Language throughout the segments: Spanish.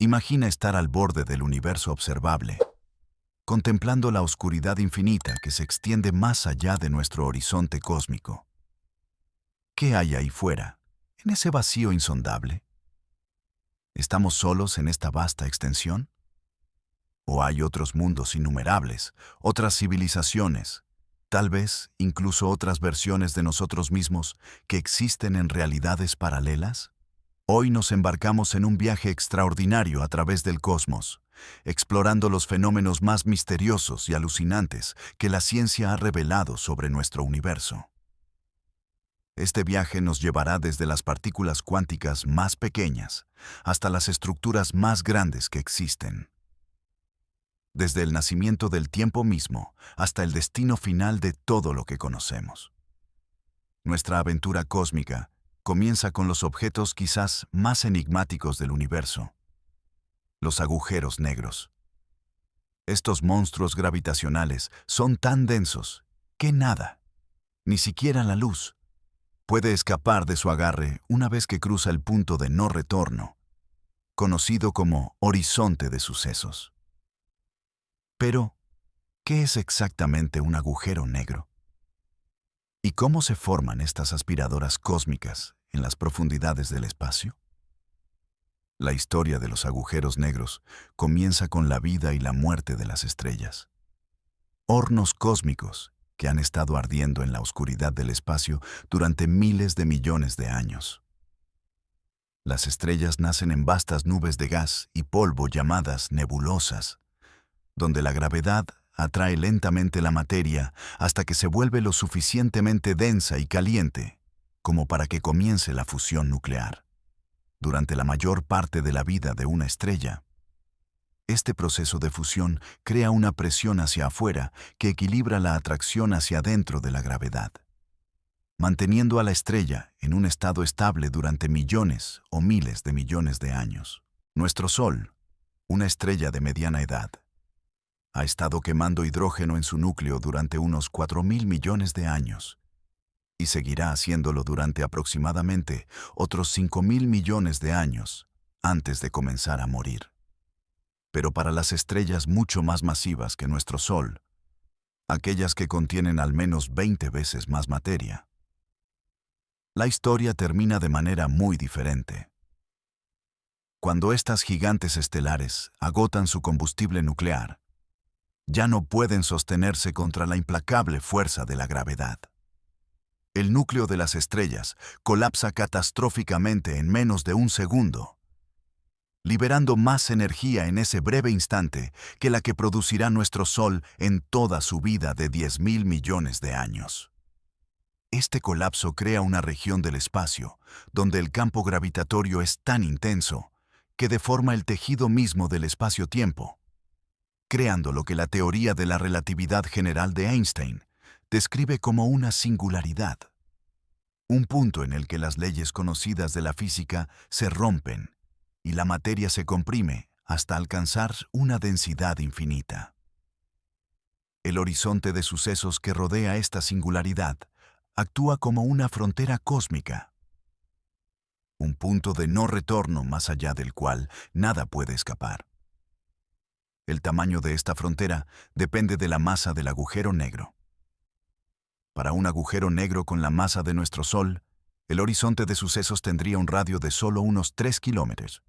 Imagina estar al borde del universo observable, contemplando la oscuridad infinita que se extiende más allá de nuestro horizonte cósmico. ¿Qué hay ahí fuera, en ese vacío insondable? ¿Estamos solos en esta vasta extensión? ¿O hay otros mundos innumerables, otras civilizaciones, tal vez incluso otras versiones de nosotros mismos que existen en realidades paralelas? Hoy nos embarcamos en un viaje extraordinario a través del cosmos, explorando los fenómenos más misteriosos y alucinantes que la ciencia ha revelado sobre nuestro universo. Este viaje nos llevará desde las partículas cuánticas más pequeñas hasta las estructuras más grandes que existen. Desde el nacimiento del tiempo mismo hasta el destino final de todo lo que conocemos. Nuestra aventura cósmica comienza con los objetos quizás más enigmáticos del universo: los agujeros negros. Estos monstruos gravitacionales son tan densos que nada, ni siquiera la luz, puede escapar de su agarre una vez que cruza el punto de no retorno, conocido como horizonte de sucesos. Pero, ¿qué es exactamente un agujero negro? ¿Y cómo se forman estas aspiradoras cósmicas en las profundidades del espacio? La historia de los agujeros negros comienza con la vida y la muerte de las estrellas. Hornos cósmicos que han estado ardiendo en la oscuridad del espacio durante miles de millones de años. Las estrellas nacen en vastas nubes de gas y polvo llamadas nebulosas, donde la gravedad atrae lentamente la materia hasta que se vuelve lo suficientemente densa y caliente como para que comience la fusión nuclear. Durante la mayor parte de la vida de una estrella, este proceso de fusión crea una presión hacia afuera que equilibra la atracción hacia adentro de la gravedad, manteniendo a la estrella en un estado estable durante millones o miles de millones de años. Nuestro Sol, una estrella de mediana edad, ha estado quemando hidrógeno en su núcleo durante unos 4.000 millones de años y seguirá haciéndolo durante aproximadamente otros 5.000 millones de años antes de comenzar a morir. Pero para las estrellas mucho más masivas que nuestro Sol, aquellas que contienen al menos 20 veces más materia, la historia termina de manera muy diferente. Cuando estas gigantes estelares agotan su combustible nuclear, ya no pueden sostenerse contra la implacable fuerza de la gravedad. El núcleo de las estrellas colapsa catastróficamente en menos de un segundo, liberando más energía en ese breve instante que la que producirá nuestro Sol en toda su vida de 10.000 millones de años. Este colapso crea una región del espacio donde el campo gravitatorio es tan intenso que deforma el tejido mismo del espacio-tiempo, creando lo que la teoría de la relatividad general de Einstein describe como una singularidad, un punto en el que las leyes conocidas de la física se rompen y la materia se comprime hasta alcanzar una densidad infinita. El horizonte de sucesos que rodea esta singularidad actúa como una frontera cósmica, un punto de no retorno más allá del cual nada puede escapar. El tamaño de esta frontera depende de la masa del agujero negro. Para un agujero negro con la masa de nuestro Sol, el horizonte de sucesos tendría un radio de solo unos 3 kilómetros.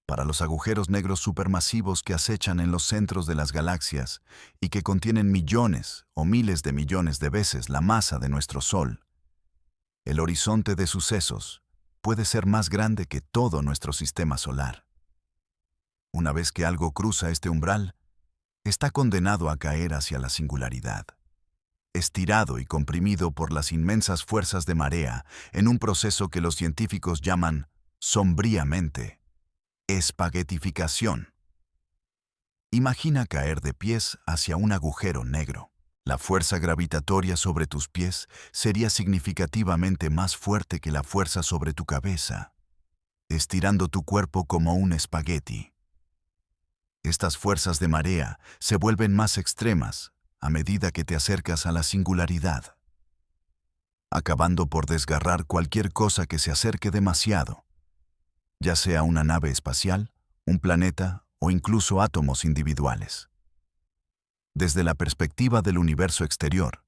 Para los agujeros negros supermasivos que acechan en los centros de las galaxias y que contienen millones o miles de millones de veces la masa de nuestro Sol, el horizonte de sucesos puede ser más grande que todo nuestro sistema solar. Una vez que algo cruza este umbral, está condenado a caer hacia la singularidad, estirado y comprimido por las inmensas fuerzas de marea en un proceso que los científicos llaman, sombríamente, espaguetificación. Imagina caer de pies hacia un agujero negro. La fuerza gravitatoria sobre tus pies sería significativamente más fuerte que la fuerza sobre tu cabeza, estirando tu cuerpo como un espagueti. Estas fuerzas de marea se vuelven más extremas a medida que te acercas a la singularidad, acabando por desgarrar cualquier cosa que se acerque demasiado, ya sea una nave espacial un planeta o incluso átomos individuales. Desde la perspectiva del universo exterior,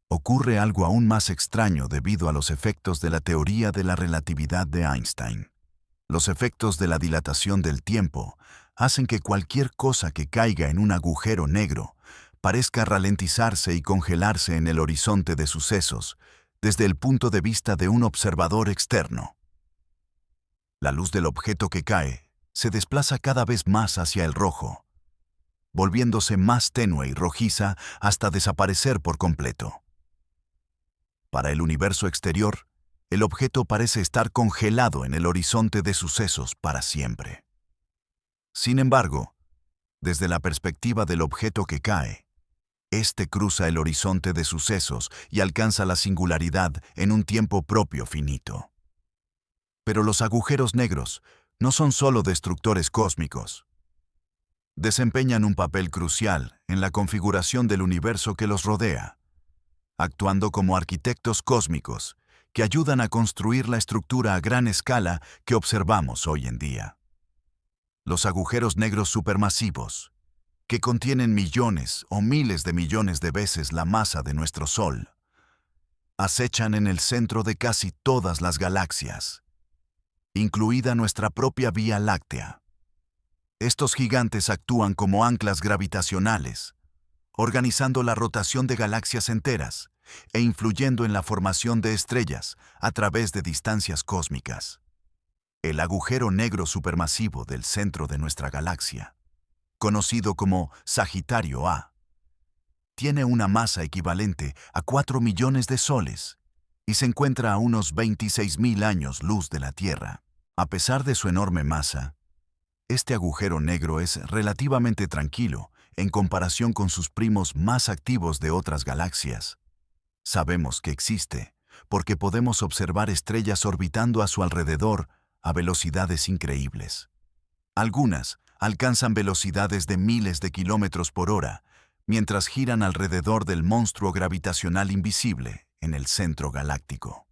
ocurre algo aún más extraño debido a los efectos de la teoría de la relatividad de Einstein. Los efectos de la dilatación del tiempo hacen que cualquier cosa que caiga en un agujero negro parezca ralentizarse y congelarse en el horizonte de sucesos desde el punto de vista de un observador externo. La luz del objeto que cae se desplaza cada vez más hacia el rojo, volviéndose más tenue y rojiza hasta desaparecer por completo. Para el universo exterior, el objeto parece estar congelado en el horizonte de sucesos para siempre. Sin embargo, desde la perspectiva del objeto que cae, este cruza el horizonte de sucesos y alcanza la singularidad en un tiempo propio finito. Pero los agujeros negros no son solo destructores cósmicos. Desempeñan un papel crucial en la configuración del universo que los rodea, actuando como arquitectos cósmicos que ayudan a construir la estructura a gran escala que observamos hoy en día. Los agujeros negros supermasivos, que contienen millones o miles de millones de veces la masa de nuestro Sol, acechan en el centro de casi todas las galaxias, incluida nuestra propia Vía Láctea. Estos gigantes actúan como anclas gravitacionales, organizando la rotación de galaxias enteras e influyendo en la formación de estrellas a través de distancias cósmicas. El agujero negro supermasivo del centro de nuestra galaxia, conocido como Sagitario A, tiene una masa equivalente a 4 millones de soles y se encuentra a unos 26.000 años luz de la Tierra. A pesar de su enorme masa, este agujero negro es relativamente tranquilo en comparación con sus primos más activos de otras galaxias. Sabemos que existe porque podemos observar estrellas orbitando a su alrededor a velocidades increíbles. Algunas alcanzan velocidades de miles de kilómetros por hora mientras giran alrededor del monstruo gravitacional invisible en el centro galáctico.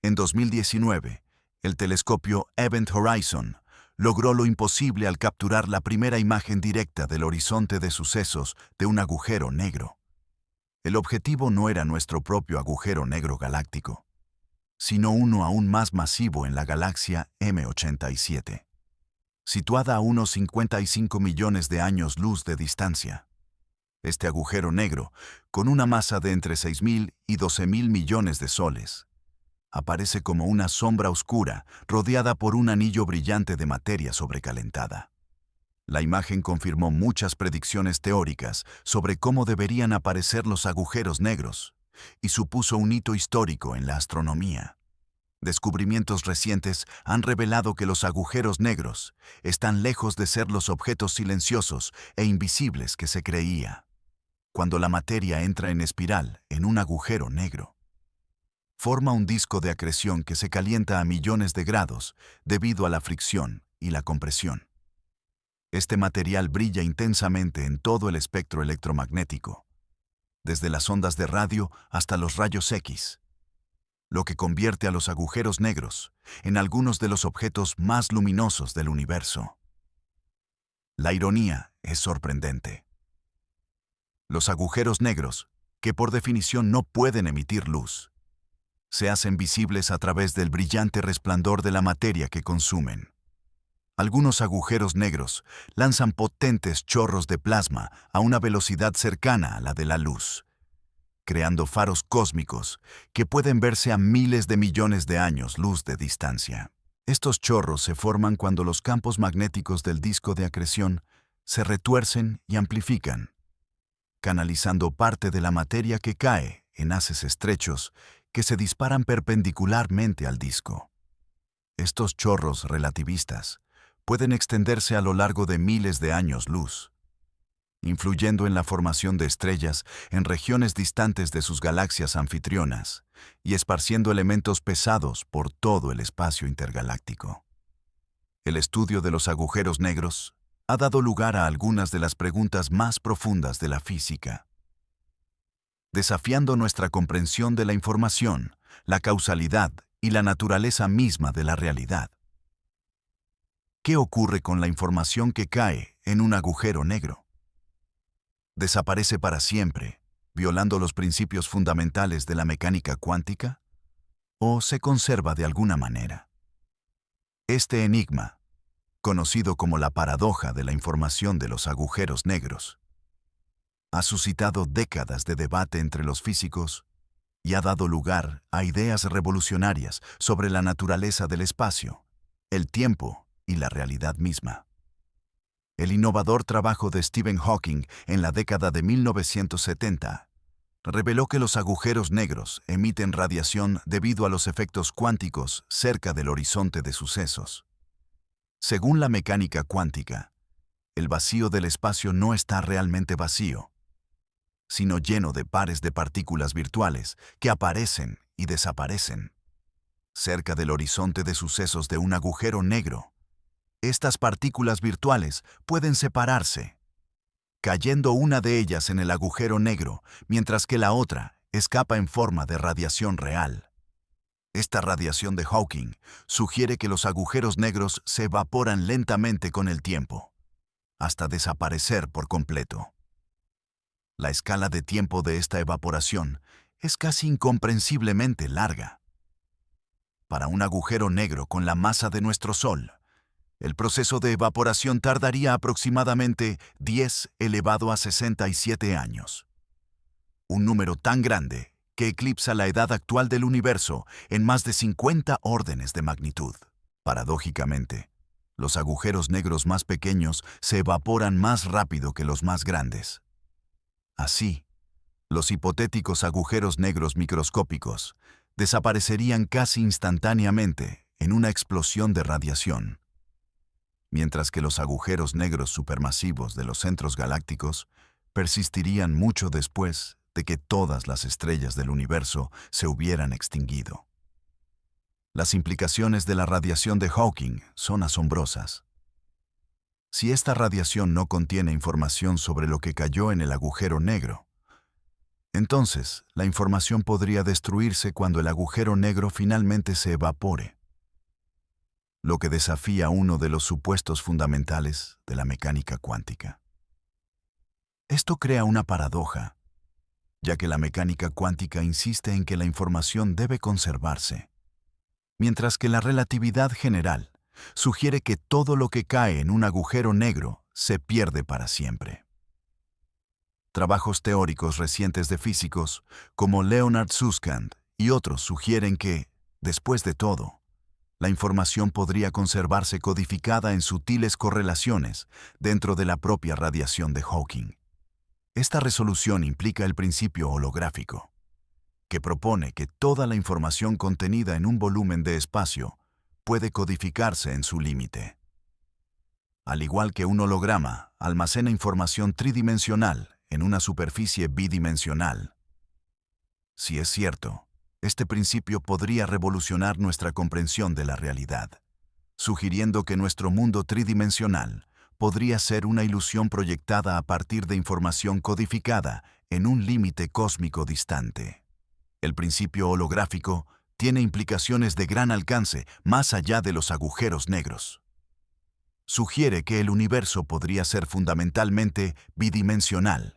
En 2019, el telescopio Event Horizon logró lo imposible al capturar la primera imagen directa del horizonte de sucesos de un agujero negro. El objetivo no era nuestro propio agujero negro galáctico, sino uno aún más masivo en la galaxia M87, situada a unos 55 millones de años luz de distancia. Este agujero negro, con una masa de entre 6.000 y 12.000 millones de soles, aparece como una sombra oscura rodeada por un anillo brillante de materia sobrecalentada. La imagen confirmó muchas predicciones teóricas sobre cómo deberían aparecer los agujeros negros y supuso un hito histórico en la astronomía. Descubrimientos recientes han revelado que los agujeros negros están lejos de ser los objetos silenciosos e invisibles que se creía. Cuando la materia entra en espiral en un agujero negro, forma un disco de acreción que se calienta a millones de grados debido a la fricción y la compresión. Este material brilla intensamente en todo el espectro electromagnético, desde las ondas de radio hasta los rayos X, lo que convierte a los agujeros negros en algunos de los objetos más luminosos del universo. La ironía es sorprendente. Los agujeros negros, que por definición no pueden emitir luz, se hacen visibles a través del brillante resplandor de la materia que consumen. Algunos agujeros negros lanzan potentes chorros de plasma a una velocidad cercana a la de la luz, creando faros cósmicos que pueden verse a miles de millones de años luz de distancia. Estos chorros se forman cuando los campos magnéticos del disco de acreción se retuercen y amplifican, canalizando parte de la materia que cae en haces estrechos que se disparan perpendicularmente al disco. Estos chorros relativistas pueden extenderse a lo largo de miles de años luz, influyendo en la formación de estrellas en regiones distantes de sus galaxias anfitrionas y esparciendo elementos pesados por todo el espacio intergaláctico. El estudio de los agujeros negros ha dado lugar a algunas de las preguntas más profundas de la física, desafiando nuestra comprensión de la información, la causalidad y la naturaleza misma de la realidad. ¿Qué ocurre con la información que cae en un agujero negro? ¿Desaparece para siempre, violando los principios fundamentales de la mecánica cuántica? ¿O se conserva de alguna manera? Este enigma, conocido como la paradoja de la información de los agujeros negros, ha suscitado décadas de debate entre los físicos y ha dado lugar a ideas revolucionarias sobre la naturaleza del espacio, el tiempo y la realidad misma. El innovador trabajo de Stephen Hawking en la década de 1970 reveló que los agujeros negros emiten radiación debido a los efectos cuánticos cerca del horizonte de sucesos. Según la mecánica cuántica, el vacío del espacio no está realmente vacío, sino lleno de pares de partículas virtuales que aparecen y desaparecen. Cerca del horizonte de sucesos de un agujero negro, estas partículas virtuales pueden separarse, cayendo una de ellas en el agujero negro, mientras que la otra escapa en forma de radiación real. Esta radiación de Hawking sugiere que los agujeros negros se evaporan lentamente con el tiempo, hasta desaparecer por completo. La escala de tiempo de esta evaporación es casi incomprensiblemente larga. Para un agujero negro con la masa de nuestro Sol, el proceso de evaporación tardaría aproximadamente 10 elevado a 67 años. Un número tan grande que eclipsa la edad actual del universo en más de 50 órdenes de magnitud. Paradójicamente, los agujeros negros más pequeños se evaporan más rápido que los más grandes. Así, los hipotéticos agujeros negros microscópicos desaparecerían casi instantáneamente en una explosión de radiación, mientras que los agujeros negros supermasivos de los centros galácticos persistirían mucho después de que todas las estrellas del universo se hubieran extinguido. Las implicaciones de la radiación de Hawking son asombrosas. Si esta radiación no contiene información sobre lo que cayó en el agujero negro, entonces la información podría destruirse cuando el agujero negro finalmente se evapore, lo que desafía uno de los supuestos fundamentales de la mecánica cuántica. Esto crea una paradoja, ya que la mecánica cuántica insiste en que la información debe conservarse, mientras que la relatividad general sugiere que todo lo que cae en un agujero negro se pierde para siempre. Trabajos teóricos recientes de físicos, como Leonard Susskind y otros, sugieren que, después de todo, la información podría conservarse codificada en sutiles correlaciones dentro de la propia radiación de Hawking. Esta resolución implica el principio holográfico, que propone que toda la información contenida en un volumen de espacio puede codificarse en su límite. Al igual que un holograma almacena información tridimensional en una superficie bidimensional. Si es cierto, este principio podría revolucionar nuestra comprensión de la realidad, sugiriendo que nuestro mundo tridimensional podría ser una ilusión proyectada a partir de información codificada en un límite cósmico distante. El principio holográfico tiene implicaciones de gran alcance más allá de los agujeros negros. Sugiere que el universo podría ser fundamentalmente bidimensional,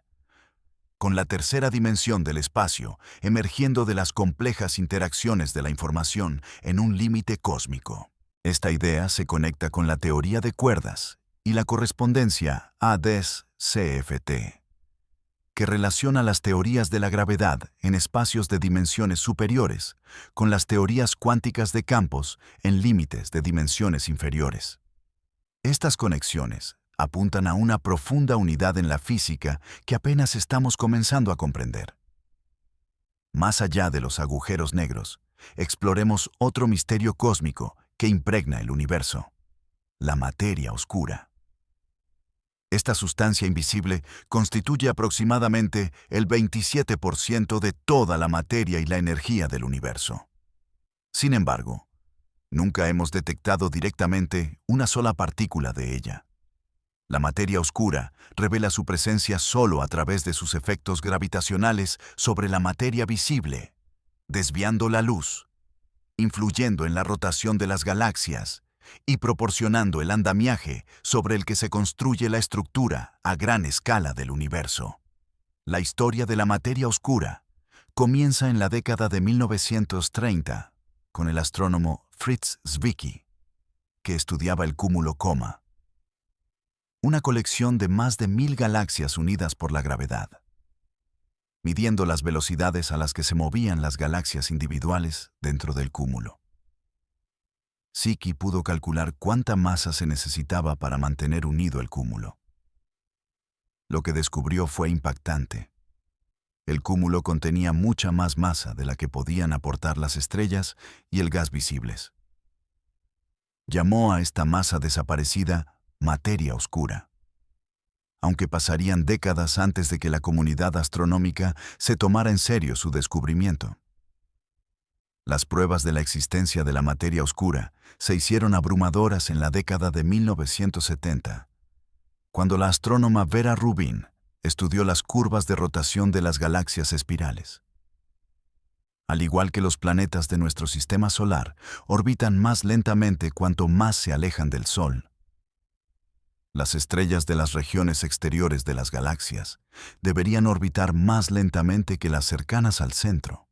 con la tercera dimensión del espacio emergiendo de las complejas interacciones de la información en un límite cósmico. Esta idea se conecta con la teoría de cuerdas y la correspondencia ADS-CFT, que relaciona las teorías de la gravedad en espacios de dimensiones superiores con las teorías cuánticas de campos en límites de dimensiones inferiores. Estas conexiones apuntan a una profunda unidad en la física que apenas estamos comenzando a comprender. Más allá de los agujeros negros, exploremos otro misterio cósmico que impregna el universo: la materia oscura. Esta sustancia invisible constituye aproximadamente el 27% de toda la materia y la energía del universo. Sin embargo, nunca hemos detectado directamente una sola partícula de ella. La materia oscura revela su presencia solo a través de sus efectos gravitacionales sobre la materia visible, desviando la luz, influyendo en la rotación de las galaxias y proporcionando el andamiaje sobre el que se construye la estructura a gran escala del universo. La historia de la materia oscura comienza en la década de 1930 con el astrónomo Fritz Zwicky, que estudiaba el cúmulo Coma, una colección de más de 1000 galaxias unidas por la gravedad. Midiendo las velocidades a las que se movían las galaxias individuales dentro del cúmulo. Zwicky pudo calcular cuánta masa se necesitaba para mantener unido el cúmulo. Lo que descubrió fue impactante. El cúmulo contenía mucha más masa de la que podían aportar las estrellas y el gas visibles. Llamó a esta masa desaparecida materia oscura, aunque pasarían décadas antes de que la comunidad astronómica se tomara en serio su descubrimiento. Las pruebas de la existencia de la materia oscura se hicieron abrumadoras en la década de 1970, cuando la astrónoma Vera Rubin estudió las curvas de rotación de las galaxias espirales. Al igual que los planetas de nuestro sistema solar, orbitan más lentamente cuanto más se alejan del Sol. Las estrellas de las regiones exteriores de las galaxias deberían orbitar más lentamente que las cercanas al centro,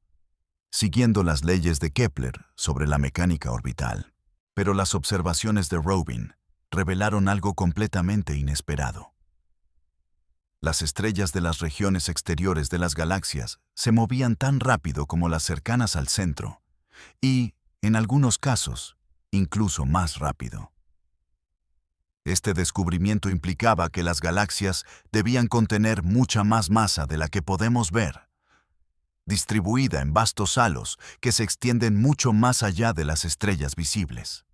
siguiendo las leyes de Kepler sobre la mecánica orbital. Pero las observaciones de Rubin revelaron algo completamente inesperado. Las estrellas de las regiones exteriores de las galaxias se movían tan rápido como las cercanas al centro, y, en algunos casos, incluso más rápido. Este descubrimiento implicaba que las galaxias debían contener mucha más masa de la que podemos ver, distribuida en vastos halos que se extienden mucho más allá de las estrellas visibles.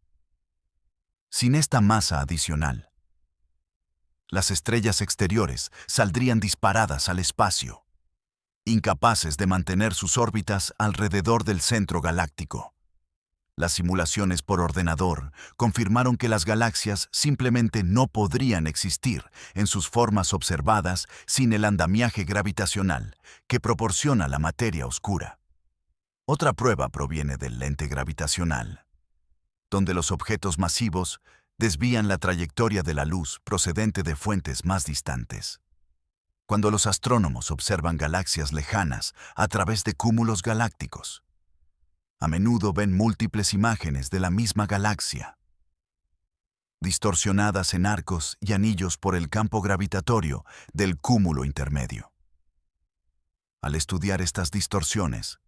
Sin esta masa adicional, las estrellas exteriores saldrían disparadas al espacio, incapaces de mantener sus órbitas alrededor del centro galáctico. Las simulaciones por ordenador confirmaron que las galaxias simplemente no podrían existir en sus formas observadas sin el andamiaje gravitacional que proporciona la materia oscura. Otra prueba proviene del lente gravitacional, donde los objetos masivos desvían la trayectoria de la luz procedente de fuentes más distantes. Cuando los astrónomos observan galaxias lejanas a través de cúmulos galácticos, a menudo ven múltiples imágenes de la misma galaxia, distorsionadas en arcos y anillos por el campo gravitatorio del cúmulo intermedio. Al estudiar estas distorsiones,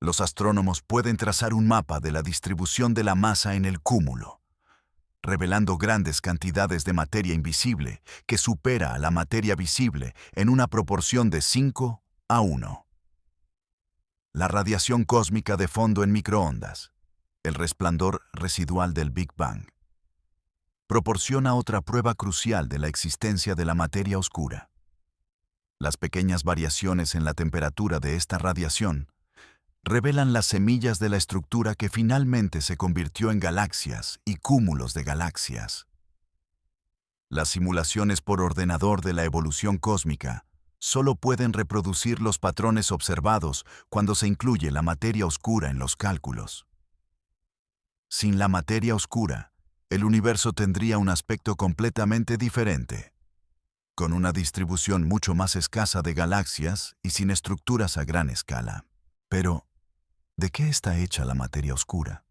los astrónomos pueden trazar un mapa de la distribución de la masa en el cúmulo, revelando grandes cantidades de materia invisible que supera a la materia visible en una proporción de 5:1. La radiación cósmica de fondo en microondas, el resplandor residual del Big Bang, proporciona otra prueba crucial de la existencia de la materia oscura. Las pequeñas variaciones en la temperatura de esta radiación revelan las semillas de la estructura que finalmente se convirtió en galaxias y cúmulos de galaxias. Las simulaciones por ordenador de la evolución cósmica solo pueden reproducir los patrones observados cuando se incluye la materia oscura en los cálculos. Sin la materia oscura, el universo tendría un aspecto completamente diferente, con una distribución mucho más escasa de galaxias y sin estructuras a gran escala. Pero, ¿de qué está hecha la materia oscura?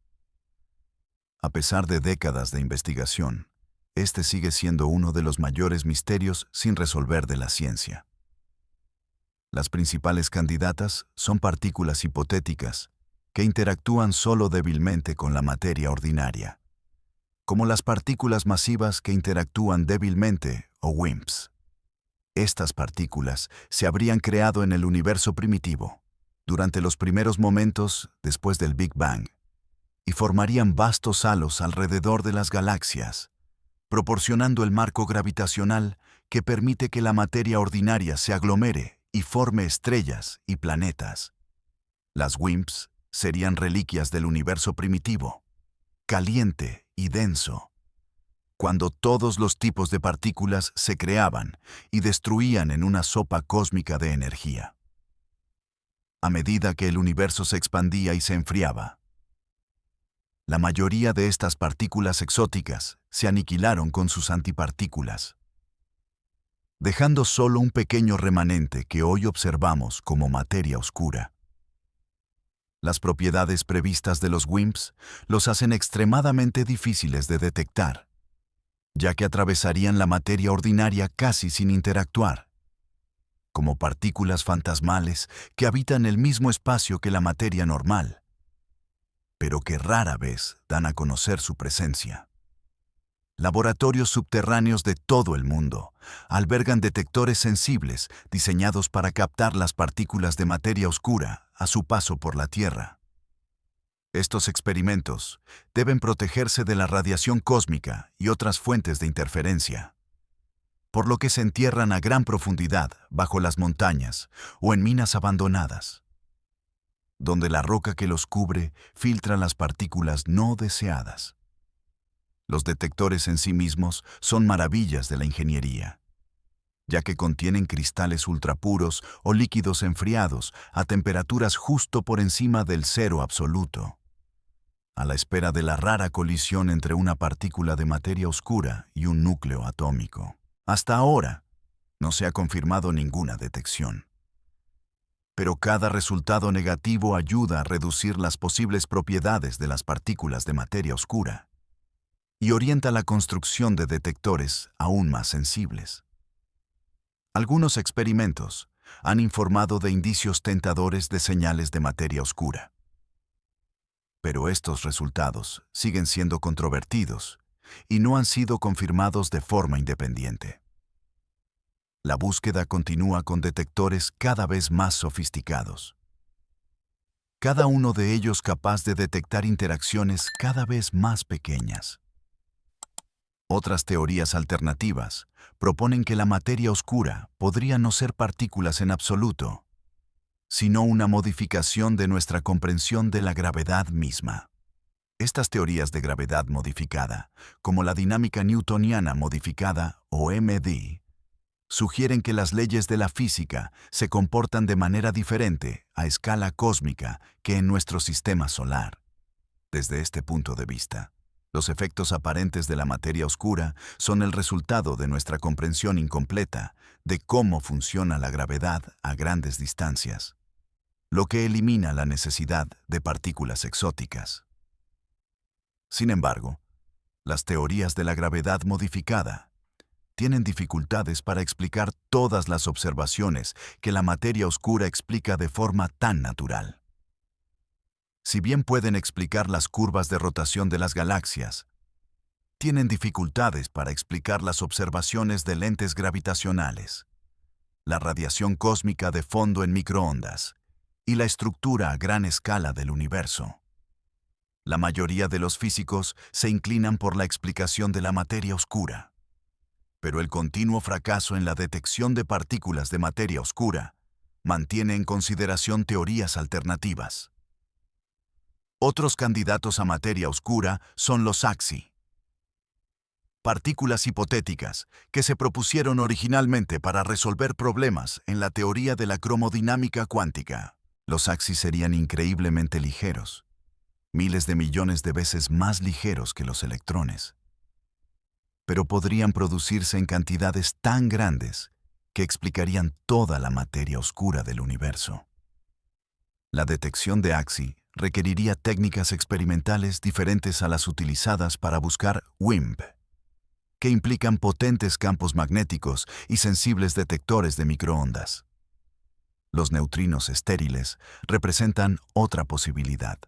A pesar de décadas de investigación, este sigue siendo uno de los mayores misterios sin resolver de la ciencia. Las principales candidatas son partículas hipotéticas que interactúan solo débilmente con la materia ordinaria, como las partículas masivas que interactúan débilmente o WIMPs. Estas partículas se habrían creado en el universo primitivo, durante los primeros momentos después del Big Bang, y formarían vastos halos alrededor de las galaxias, proporcionando el marco gravitacional que permite que la materia ordinaria se aglomere y forme estrellas y planetas. Las WIMPs serían reliquias del universo primitivo, caliente y denso, cuando todos los tipos de partículas se creaban y destruían en una sopa cósmica de energía. A medida que el universo se expandía y se enfriaba, La mayoría de estas partículas exóticas se aniquilaron con sus antipartículas, dejando solo un pequeño remanente que hoy observamos como materia oscura. Las propiedades previstas de los WIMPs los hacen extremadamente difíciles de detectar, ya que atravesarían la materia ordinaria casi sin interactuar, como partículas fantasmales que habitan el mismo espacio que la materia normal, pero que rara vez dan a conocer su presencia. Laboratorios subterráneos de todo el mundo albergan detectores sensibles diseñados para captar las partículas de materia oscura a su paso por la Tierra. Estos experimentos deben protegerse de la radiación cósmica y otras fuentes de interferencia, por lo que se entierran a gran profundidad bajo las montañas o en minas abandonadas, donde la roca que los cubre filtra las partículas no deseadas. Los detectores en sí mismos son maravillas de la ingeniería, ya que contienen cristales ultrapuros o líquidos enfriados a temperaturas justo por encima del cero absoluto, a la espera de la rara colisión entre una partícula de materia oscura y un núcleo atómico. Hasta ahora, no se ha confirmado ninguna detección. Pero cada resultado negativo ayuda a reducir las posibles propiedades de las partículas de materia oscura y orienta la construcción de detectores aún más sensibles. Algunos experimentos han informado de indicios tentadores de señales de materia oscura. Pero estos resultados siguen siendo controvertidos y no han sido confirmados de forma independiente. La búsqueda continúa con detectores cada vez más sofisticados, cada uno de ellos capaz de detectar interacciones cada vez más pequeñas. Otras teorías alternativas proponen que la materia oscura podría no ser partículas en absoluto, sino una modificación de nuestra comprensión de la gravedad misma. Estas teorías de gravedad modificada, como la dinámica newtoniana modificada o MD, sugieren que las leyes de la física se comportan de manera diferente a escala cósmica que en nuestro sistema solar. Desde este punto de vista, los efectos aparentes de la materia oscura son el resultado de nuestra comprensión incompleta de cómo funciona la gravedad a grandes distancias, lo que elimina la necesidad de partículas exóticas. Sin embargo, las teorías de la gravedad modificada tienen dificultades para explicar todas las observaciones que la materia oscura explica de forma tan natural. Si bien pueden explicar las curvas de rotación de las galaxias, tienen dificultades para explicar las observaciones de lentes gravitacionales, la radiación cósmica de fondo en microondas y la estructura a gran escala del universo. La mayoría de los físicos se inclinan por la explicación de la materia oscura, pero el continuo fracaso en la detección de partículas de materia oscura mantiene en consideración teorías alternativas. Otros candidatos a materia oscura son los AXI, partículas hipotéticas que se propusieron originalmente para resolver problemas en la teoría de la cromodinámica cuántica. Los AXI serían increíblemente ligeros, miles de millones de veces más ligeros que los electrones, pero podrían producirse en cantidades tan grandes que explicarían toda la materia oscura del universo. La detección de AXI requeriría técnicas experimentales diferentes a las utilizadas para buscar WIMP, que implican potentes campos magnéticos y sensibles detectores de microondas. Los neutrinos estériles representan otra posibilidad.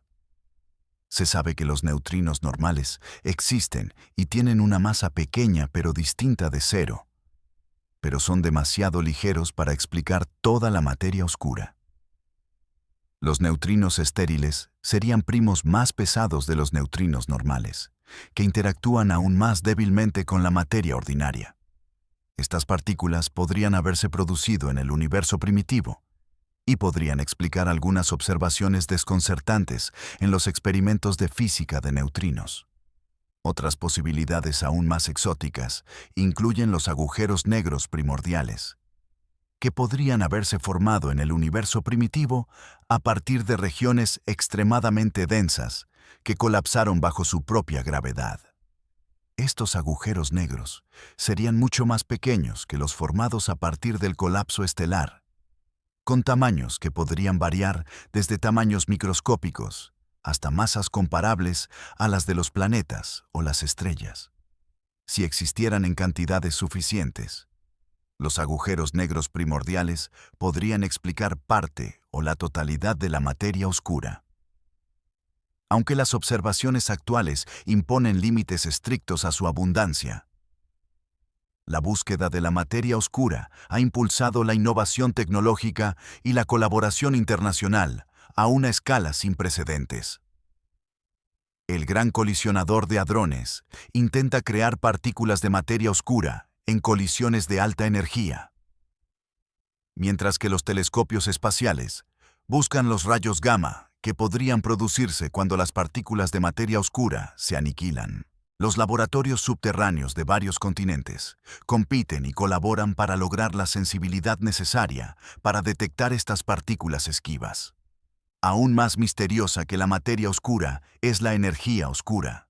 Se sabe que los neutrinos normales existen y tienen una masa pequeña pero distinta de cero, pero son demasiado ligeros para explicar toda la materia oscura. Los neutrinos estériles serían primos más pesados de los neutrinos normales, que interactúan aún más débilmente con la materia ordinaria. Estas partículas podrían haberse producido en el universo primitivo y podrían explicar algunas observaciones desconcertantes en los experimentos de física de neutrinos. Otras posibilidades aún más exóticas incluyen los agujeros negros primordiales, que podrían haberse formado en el universo primitivo a partir de regiones extremadamente densas que colapsaron bajo su propia gravedad. Estos agujeros negros serían mucho más pequeños que los formados a partir del colapso estelar, con tamaños que podrían variar desde tamaños microscópicos hasta masas comparables a las de los planetas o las estrellas. Si existieran en cantidades suficientes, los agujeros negros primordiales podrían explicar parte o la totalidad de la materia oscura. Aunque las observaciones actuales imponen límites estrictos a su abundancia, la búsqueda de la materia oscura ha impulsado la innovación tecnológica y la colaboración internacional a una escala sin precedentes. El Gran Colisionador de Hadrones intenta crear partículas de materia oscura en colisiones de alta energía, mientras que los telescopios espaciales buscan los rayos gamma que podrían producirse cuando las partículas de materia oscura se aniquilan. Los laboratorios subterráneos de varios continentes compiten y colaboran para lograr la sensibilidad necesaria para detectar estas partículas esquivas. Aún más misteriosa que la materia oscura es la energía oscura,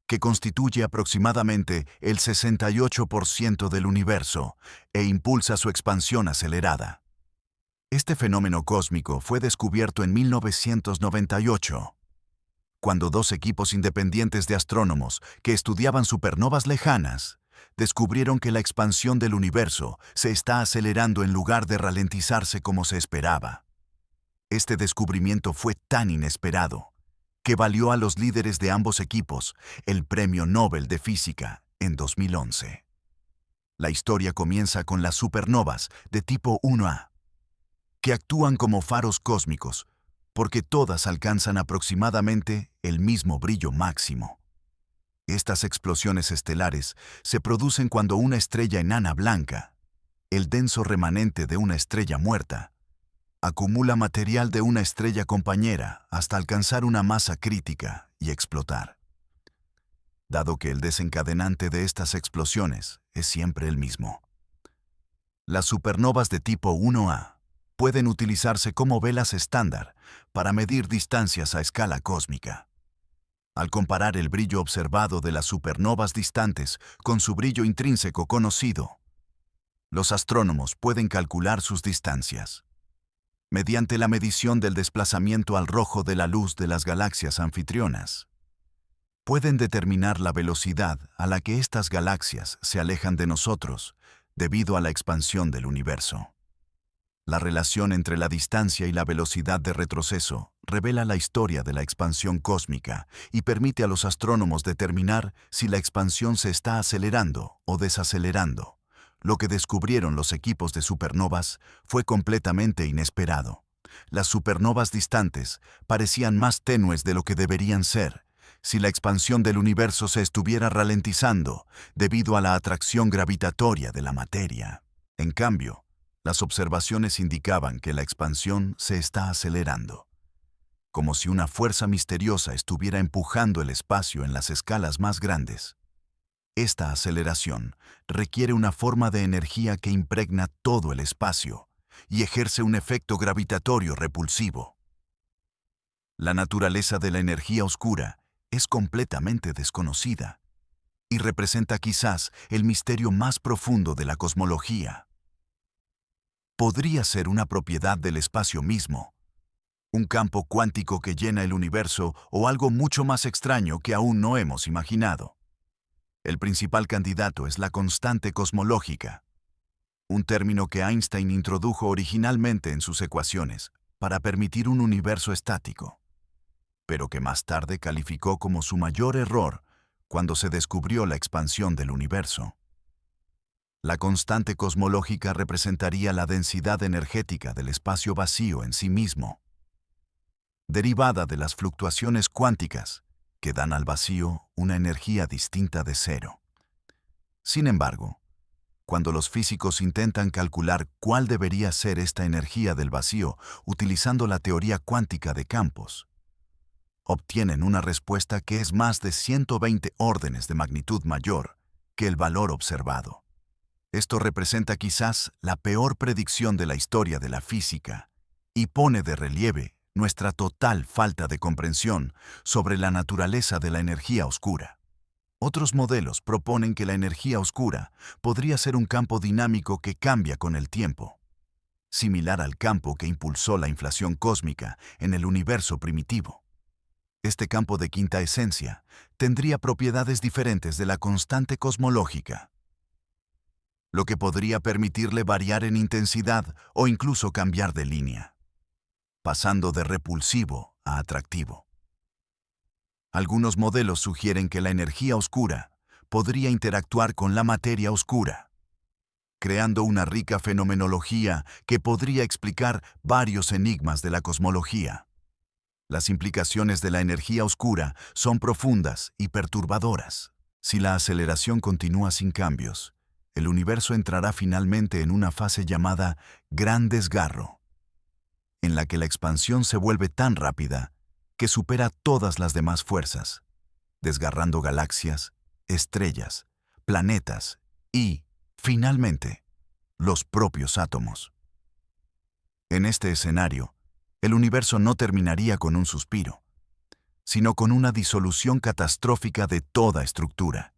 que constituye aproximadamente el 68% del universo e impulsa su expansión acelerada. Este fenómeno cósmico fue descubierto en 1998, cuando dos equipos independientes de astrónomos que estudiaban supernovas lejanas descubrieron que la expansión del universo se está acelerando en lugar de ralentizarse como se esperaba. Este descubrimiento fue tan inesperado que valió a los líderes de ambos equipos el Premio Nobel de Física en 2011. La historia comienza con las supernovas de tipo 1A, que actúan como faros cósmicos porque todas alcanzan aproximadamente el mismo brillo máximo. Estas explosiones estelares se producen cuando una estrella enana blanca, el denso remanente de una estrella muerta, acumula material de una estrella compañera hasta alcanzar una masa crítica y explotar. Dado que el desencadenante de estas explosiones es siempre el mismo. Las supernovas de tipo 1A pueden utilizarse como velas estándar para medir distancias a escala cósmica. Al comparar el brillo observado de las supernovas distantes con su brillo intrínseco conocido, los astrónomos pueden calcular sus distancias. Mediante la medición del desplazamiento al rojo de la luz de las galaxias anfitrionas, pueden determinar la velocidad a la que estas galaxias se alejan de nosotros debido a la expansión del universo. La relación entre la distancia y la velocidad de retroceso revela la historia de la expansión cósmica y permite a los astrónomos determinar si la expansión se está acelerando o desacelerando. Lo que descubrieron los equipos de supernovas fue completamente inesperado. Las supernovas distantes parecían más tenues de lo que deberían ser si la expansión del universo se estuviera ralentizando debido a la atracción gravitatoria de la materia. En cambio, las observaciones indicaban que la expansión se está acelerando, como si una fuerza misteriosa estuviera empujando el espacio en las escalas más grandes. Esta aceleración requiere una forma de energía que impregna todo el espacio y ejerce un efecto gravitatorio repulsivo. La naturaleza de la energía oscura es completamente desconocida y representa quizás el misterio más profundo de la cosmología. Podría ser una propiedad del espacio mismo, un campo cuántico que llena el universo o algo mucho más extraño que aún no hemos imaginado. El principal candidato es la constante cosmológica, un término que Einstein introdujo originalmente en sus ecuaciones para permitir un universo estático, pero que más tarde calificó como su mayor error cuando se descubrió la expansión del universo. La constante cosmológica representaría la densidad energética del espacio vacío en sí mismo, derivada de las fluctuaciones cuánticas que dan al vacío una energía distinta de cero. Sin embargo, cuando los físicos intentan calcular cuál debería ser esta energía del vacío utilizando la teoría cuántica de campos, obtienen una respuesta que es más de 120 órdenes de magnitud mayor que el valor observado. Esto representa quizás la peor predicción de la historia de la física y pone de relieve nuestra total falta de comprensión sobre la naturaleza de la energía oscura. Otros modelos proponen que la energía oscura podría ser un campo dinámico que cambia con el tiempo, similar al campo que impulsó la inflación cósmica en el universo primitivo. Este campo de quinta esencia tendría propiedades diferentes de la constante cosmológica, lo que podría permitirle variar en intensidad o incluso cambiar de línea, pasando de repulsivo a atractivo. Algunos modelos sugieren que la energía oscura podría interactuar con la materia oscura, creando una rica fenomenología que podría explicar varios enigmas de la cosmología. Las implicaciones de la energía oscura son profundas y perturbadoras. Si la aceleración continúa sin cambios, el universo entrará finalmente en una fase llamada Gran Desgarro, en la que la expansión se vuelve tan rápida que supera todas las demás fuerzas, desgarrando galaxias, estrellas, planetas y, finalmente, los propios átomos. En este escenario, el universo no terminaría con un suspiro, sino con una disolución catastrófica de toda estructura,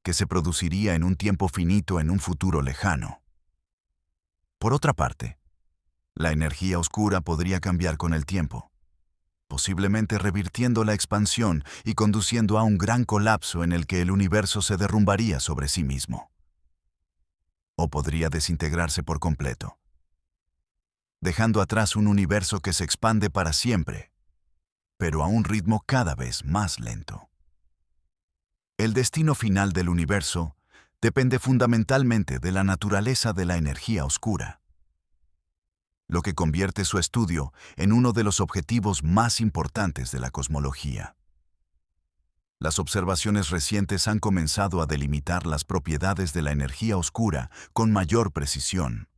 que se produciría en un tiempo finito en un futuro lejano. Por otra parte, la energía oscura podría cambiar con el tiempo, posiblemente revirtiendo la expansión y conduciendo a un gran colapso en el que el universo se derrumbaría sobre sí mismo. O podría desintegrarse por completo, dejando atrás un universo que se expande para siempre, pero a un ritmo cada vez más lento. El destino final del universo depende fundamentalmente de la naturaleza de la energía oscura, lo que convierte su estudio en uno de los objetivos más importantes de la cosmología. Las observaciones recientes han comenzado a delimitar las propiedades de la energía oscura con mayor precisión.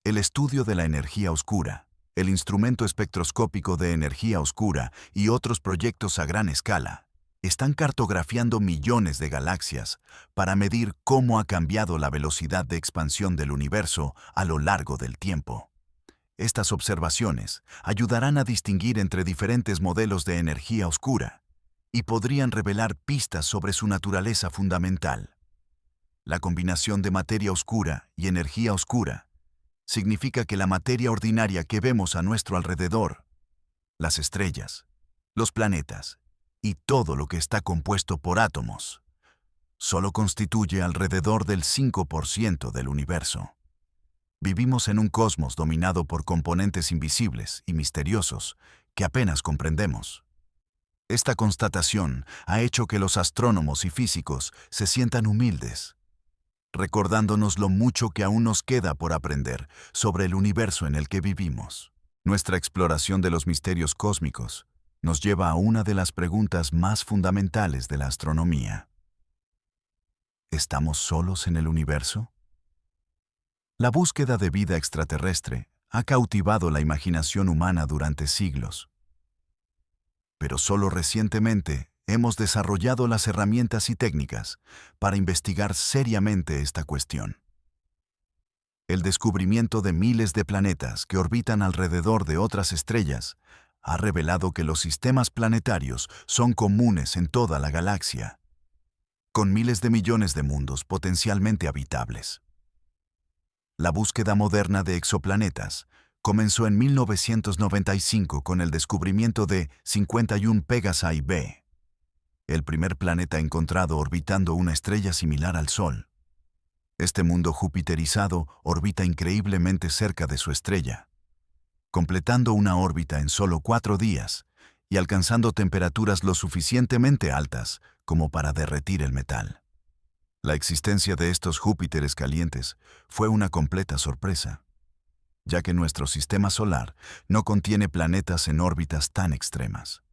El estudio de la energía oscura, el instrumento espectroscópico de energía oscura y otros proyectos a gran escala están cartografiando millones de galaxias para medir cómo ha cambiado la velocidad de expansión del universo a lo largo del tiempo. Estas observaciones ayudarán a distinguir entre diferentes modelos de energía oscura y podrían revelar pistas sobre su naturaleza fundamental. La combinación de materia oscura y energía oscura significa que la materia ordinaria que vemos a nuestro alrededor, las estrellas, los planetas y todo lo que está compuesto por átomos, solo constituye alrededor del 5% del universo. Vivimos en un cosmos dominado por componentes invisibles y misteriosos que apenas comprendemos. Esta constatación ha hecho que los astrónomos y físicos se sientan humildes, recordándonos lo mucho que aún nos queda por aprender sobre el universo en el que vivimos. Nuestra exploración de los misterios cósmicos nos lleva a una de las preguntas más fundamentales de la astronomía. ¿Estamos solos en el universo? La búsqueda de vida extraterrestre ha cautivado la imaginación humana durante siglos. Pero solo recientemente hemos desarrollado las herramientas y técnicas para investigar seriamente esta cuestión. El descubrimiento de miles de planetas que orbitan alrededor de otras estrellas ha revelado que los sistemas planetarios son comunes en toda la galaxia, con miles de millones de mundos potencialmente habitables. La búsqueda moderna de exoplanetas comenzó en 1995 con el descubrimiento de 51 Pegasi b, el primer planeta encontrado orbitando una estrella similar al Sol. Este mundo jupiterizado orbita increíblemente cerca de su estrella, completando una órbita en solo 4 días y alcanzando temperaturas lo suficientemente altas como para derretir el metal. La existencia de estos Júpiteres calientes fue una completa sorpresa, ya que nuestro sistema solar no contiene planetas en órbitas tan extremas.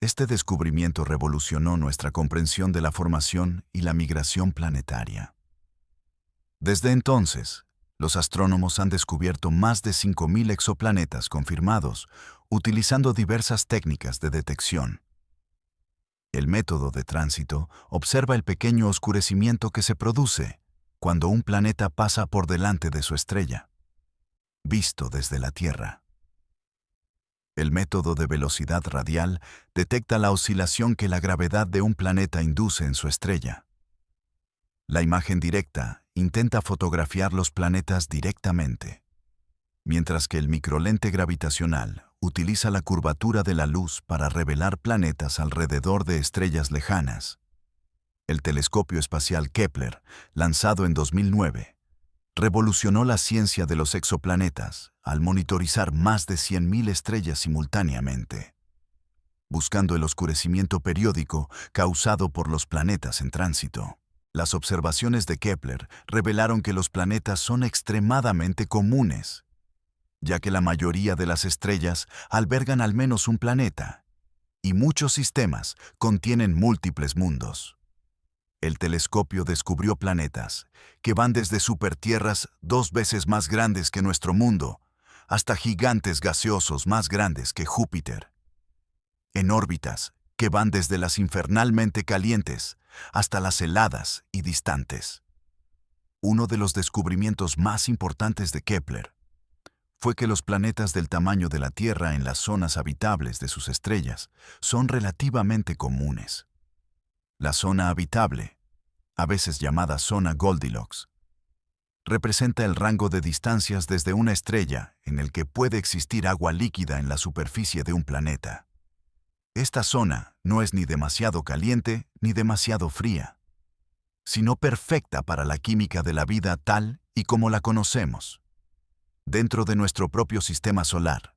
Este descubrimiento revolucionó nuestra comprensión de la formación y la migración planetaria. Desde entonces, los astrónomos han descubierto más de 5.000 exoplanetas confirmados utilizando diversas técnicas de detección. El método de tránsito observa el pequeño oscurecimiento que se produce cuando un planeta pasa por delante de su estrella, visto desde la Tierra. El método de velocidad radial detecta la oscilación que la gravedad de un planeta induce en su estrella. La imagen directa intenta fotografiar los planetas directamente, mientras que el microlente gravitacional utiliza la curvatura de la luz para revelar planetas alrededor de estrellas lejanas. El telescopio espacial Kepler, lanzado en 2009, revolucionó la ciencia de los exoplanetas al monitorizar más de 100.000 estrellas simultáneamente, buscando el oscurecimiento periódico causado por los planetas en tránsito. Las observaciones de Kepler revelaron que los planetas son extremadamente comunes, ya que la mayoría de las estrellas albergan al menos un planeta, y muchos sistemas contienen múltiples mundos. El telescopio descubrió planetas que van desde supertierras 2 veces más grandes que nuestro mundo hasta gigantes gaseosos más grandes que Júpiter, en órbitas que van desde las infernalmente calientes hasta las heladas y distantes. Uno de los descubrimientos más importantes de Kepler fue que los planetas del tamaño de la Tierra en las zonas habitables de sus estrellas son relativamente comunes. La zona habitable, a veces llamada zona Goldilocks, representa el rango de distancias desde una estrella en el que puede existir agua líquida en la superficie de un planeta. Esta zona no es ni demasiado caliente ni demasiado fría, sino perfecta para la química de la vida tal y como la conocemos. Dentro de nuestro propio sistema solar,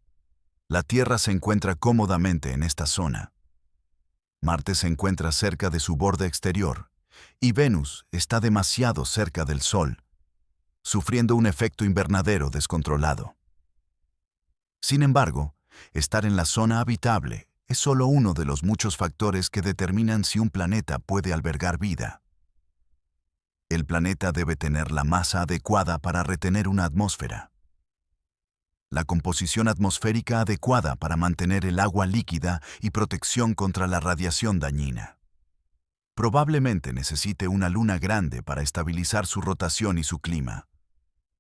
la Tierra se encuentra cómodamente en esta zona. Marte se encuentra cerca de su borde exterior y Venus está demasiado cerca del Sol, sufriendo un efecto invernadero descontrolado. Sin embargo, estar en la zona habitable es solo uno de los muchos factores que determinan si un planeta puede albergar vida. El planeta debe tener la masa adecuada para retener una atmósfera, la composición atmosférica adecuada para mantener el agua líquida y protección contra la radiación dañina. Probablemente necesite una luna grande para estabilizar su rotación y su clima,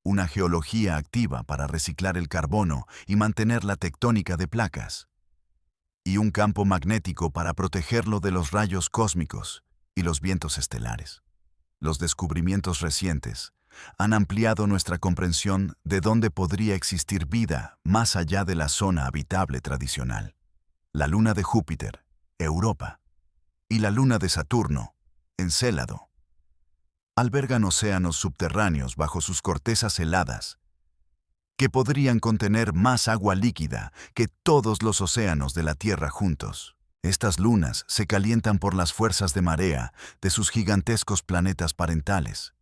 una geología activa para reciclar el carbono y mantener la tectónica de placas, y un campo magnético para protegerlo de los rayos cósmicos y los vientos estelares. Los descubrimientos recientes han ampliado nuestra comprensión de dónde podría existir vida más allá de la zona habitable tradicional. La luna de Júpiter, Europa, y la luna de Saturno, Encélado, albergan océanos subterráneos bajo sus cortezas heladas, que podrían contener más agua líquida que todos los océanos de la Tierra juntos. Estas lunas se calientan por las fuerzas de marea de sus gigantescos planetas parentales,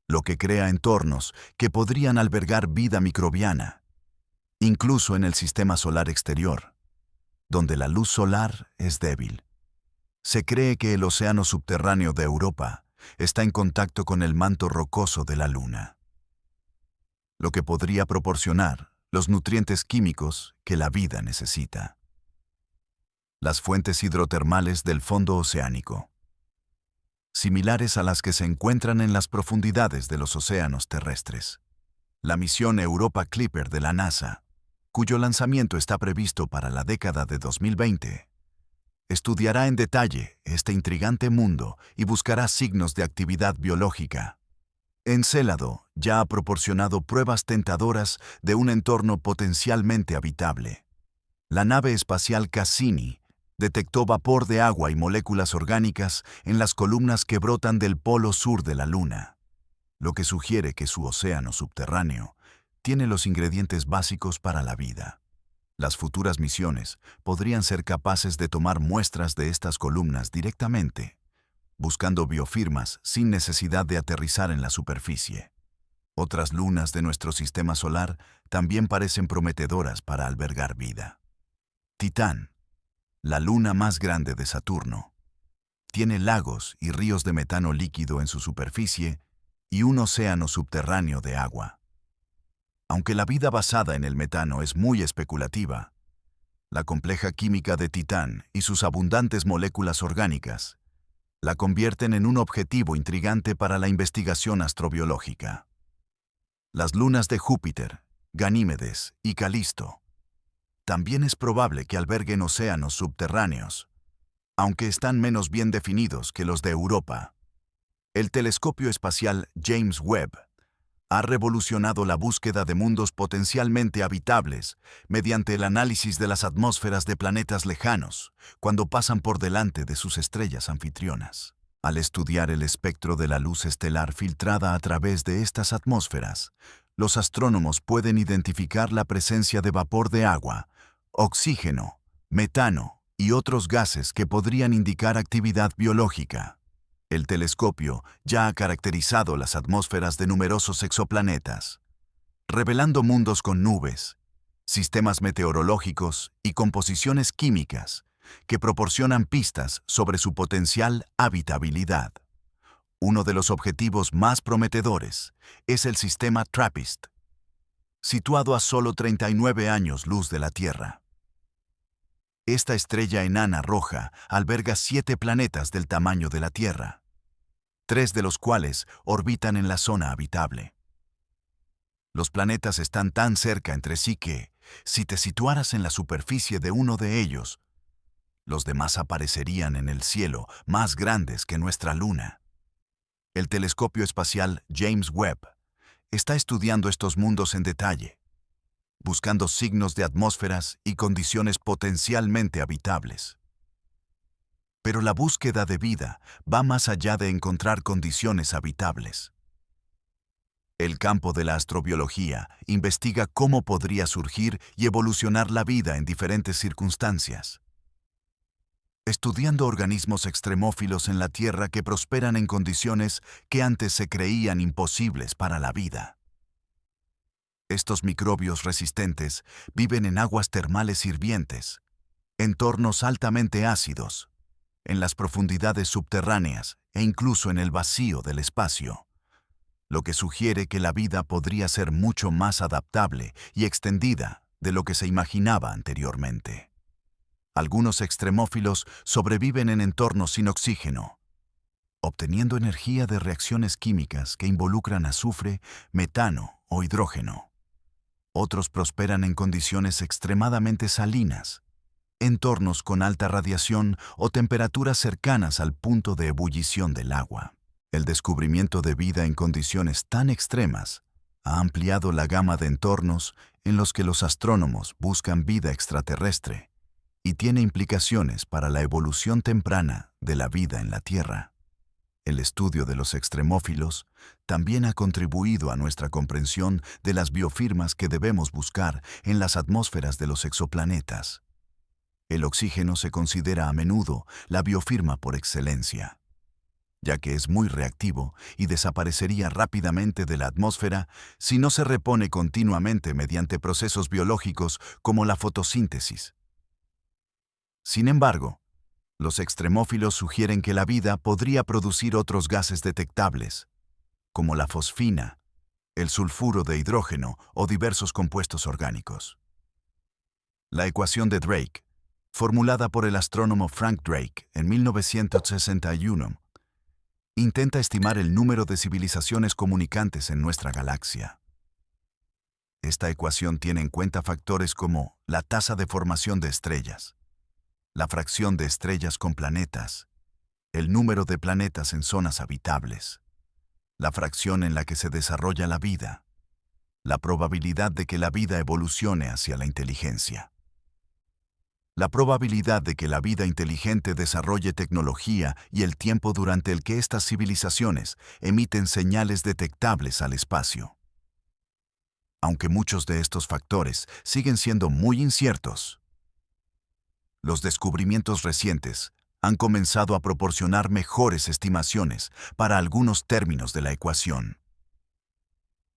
lo que crea entornos que podrían albergar vida microbiana, incluso en el sistema solar exterior, donde la luz solar es débil. Se cree que el océano subterráneo de Europa está en contacto con el manto rocoso de la Luna, lo que podría proporcionar los nutrientes químicos que la vida necesita. Las fuentes hidrotermales del fondo oceánico, similares a las que se encuentran en las profundidades de los océanos terrestres. La misión Europa Clipper de la NASA, cuyo lanzamiento está previsto para la década de 2020, estudiará en detalle este intrigante mundo y buscará signos de actividad biológica. Encélado ya ha proporcionado pruebas tentadoras de un entorno potencialmente habitable. La nave espacial Cassini detectó vapor de agua y moléculas orgánicas en las columnas que brotan del polo sur de la Luna, lo que sugiere que su océano subterráneo tiene los ingredientes básicos para la vida. Las futuras misiones podrían ser capaces de tomar muestras de estas columnas directamente, buscando biofirmas sin necesidad de aterrizar en la superficie. Otras lunas de nuestro sistema solar también parecen prometedoras para albergar vida. Titán, la luna más grande de Saturno, tiene lagos y ríos de metano líquido en su superficie y un océano subterráneo de agua. Aunque la vida basada en el metano es muy especulativa, la compleja química de Titán y sus abundantes moléculas orgánicas la convierten en un objetivo intrigante para la investigación astrobiológica. Las lunas de Júpiter, Ganímedes y Calisto También es probable que alberguen océanos subterráneos, aunque están menos bien definidos que los de Europa. El telescopio espacial James Webb ha revolucionado la búsqueda de mundos potencialmente habitables mediante el análisis de las atmósferas de planetas lejanos cuando pasan por delante de sus estrellas anfitrionas. Al estudiar el espectro de la luz estelar filtrada a través de estas atmósferas, los astrónomos pueden identificar la presencia de vapor de agua, oxígeno, metano y otros gases que podrían indicar actividad biológica. El telescopio ya ha caracterizado las atmósferas de numerosos exoplanetas, revelando mundos con nubes, sistemas meteorológicos y composiciones químicas que proporcionan pistas sobre su potencial habitabilidad. Uno de los objetivos más prometedores es el sistema TRAPPIST, situado a solo 39 años luz de la Tierra. Esta estrella enana roja alberga 7 planetas del tamaño de la Tierra, 3 de los cuales orbitan en la zona habitable. Los planetas están tan cerca entre sí que, si te situaras en la superficie de uno de ellos, los demás aparecerían en el cielo más grandes que nuestra Luna. El telescopio espacial James Webb está estudiando estos mundos en detalle, buscando signos de atmósferas y condiciones potencialmente habitables. Pero la búsqueda de vida va más allá de encontrar condiciones habitables. El campo de la astrobiología investiga cómo podría surgir y evolucionar la vida en diferentes circunstancias, estudiando organismos extremófilos en la Tierra que prosperan en condiciones que antes se creían imposibles para la vida. Estos microbios resistentes viven en aguas termales hirvientes, entornos altamente ácidos, en las profundidades subterráneas e incluso en el vacío del espacio, lo que sugiere que la vida podría ser mucho más adaptable y extendida de lo que se imaginaba anteriormente. Algunos extremófilos sobreviven en entornos sin oxígeno, obteniendo energía de reacciones químicas que involucran azufre, metano o hidrógeno. Otros prosperan en condiciones extremadamente salinas, entornos con alta radiación o temperaturas cercanas al punto de ebullición del agua. El descubrimiento de vida en condiciones tan extremas ha ampliado la gama de entornos en los que los astrónomos buscan vida extraterrestre y tiene implicaciones para la evolución temprana de la vida en la Tierra. El estudio de los extremófilos también ha contribuido a nuestra comprensión de las biofirmas que debemos buscar en las atmósferas de los exoplanetas. El oxígeno se considera a menudo la biofirma por excelencia, ya que es muy reactivo y desaparecería rápidamente de la atmósfera si no se repone continuamente mediante procesos biológicos como la fotosíntesis. Sin embargo, los extremófilos sugieren que la vida podría producir otros gases detectables, como la fosfina, el sulfuro de hidrógeno o diversos compuestos orgánicos. La ecuación de Drake, formulada por el astrónomo Frank Drake en 1961, intenta estimar el número de civilizaciones comunicantes en nuestra galaxia. Esta ecuación tiene en cuenta factores como la tasa de formación de estrellas, la fracción de estrellas con planetas, el número de planetas en zonas habitables, la fracción en la que se desarrolla la vida, la probabilidad de que la vida evolucione hacia la inteligencia. La probabilidad de que la vida inteligente desarrolle tecnología y el tiempo durante el que estas civilizaciones emiten señales detectables al espacio. Aunque muchos de estos factores siguen siendo muy inciertos, los descubrimientos recientes han comenzado a proporcionar mejores estimaciones para algunos términos de la ecuación.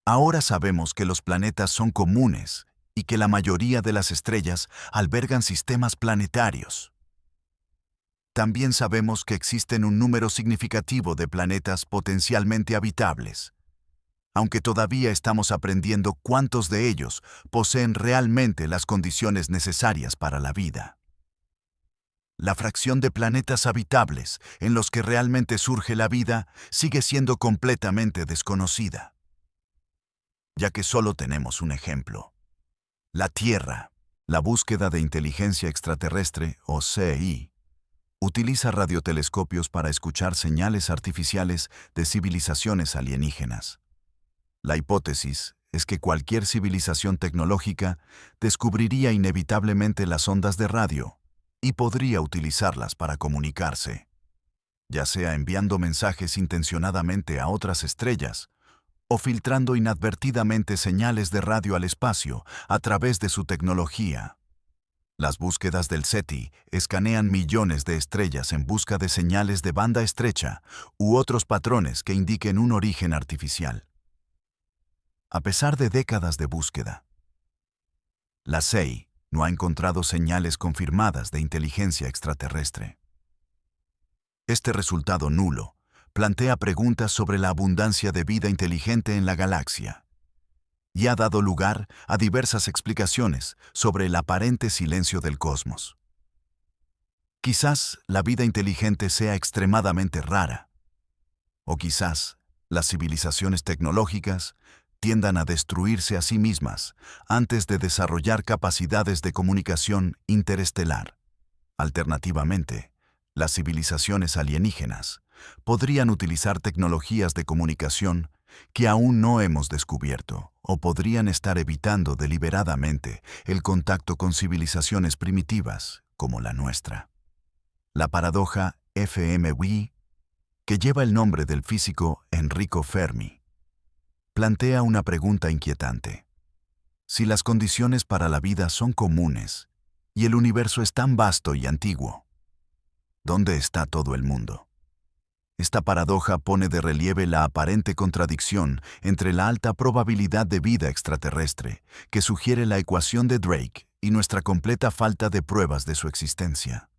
Ahora sabemos que los planetas son comunes y que la mayoría de las estrellas albergan sistemas planetarios. También sabemos que existen un número significativo de planetas potencialmente habitables, aunque todavía estamos aprendiendo cuántos de ellos poseen realmente las condiciones necesarias para la vida. La fracción de planetas habitables en los que realmente surge la vida sigue siendo completamente desconocida, ya que solo tenemos un ejemplo: la Tierra. La búsqueda de inteligencia extraterrestre, o CI, utiliza radiotelescopios para escuchar señales artificiales de civilizaciones alienígenas. La hipótesis es que cualquier civilización tecnológica descubriría inevitablemente las ondas de radio y podría utilizarlas para comunicarse, ya sea enviando mensajes intencionadamente a otras estrellas o filtrando inadvertidamente señales de radio al espacio a través de su tecnología. Las búsquedas del SETI escanean millones de estrellas en busca de señales de banda estrecha u otros patrones que indiquen un origen artificial. A pesar de décadas de búsqueda, la SEI no ha encontrado señales confirmadas de inteligencia extraterrestre. Este resultado nulo plantea preguntas sobre la abundancia de vida inteligente en la galaxia y ha dado lugar a diversas explicaciones sobre el aparente silencio del cosmos. Quizás la vida inteligente sea extremadamente rara, o quizás las civilizaciones tecnológicas tiendan a destruirse a sí mismas antes de desarrollar capacidades de comunicación interestelar. Alternativamente, las civilizaciones alienígenas podrían utilizar tecnologías de comunicación que aún no hemos descubierto o podrían estar evitando deliberadamente el contacto con civilizaciones primitivas como la nuestra. La paradoja FMWI, que lleva el nombre del físico Enrico Fermi, plantea una pregunta inquietante. Si las condiciones para la vida son comunes y el universo es tan vasto y antiguo, ¿dónde está todo el mundo? Esta paradoja pone de relieve la aparente contradicción entre la alta probabilidad de vida extraterrestre, que sugiere la ecuación de Drake, y nuestra completa falta de pruebas de su existencia.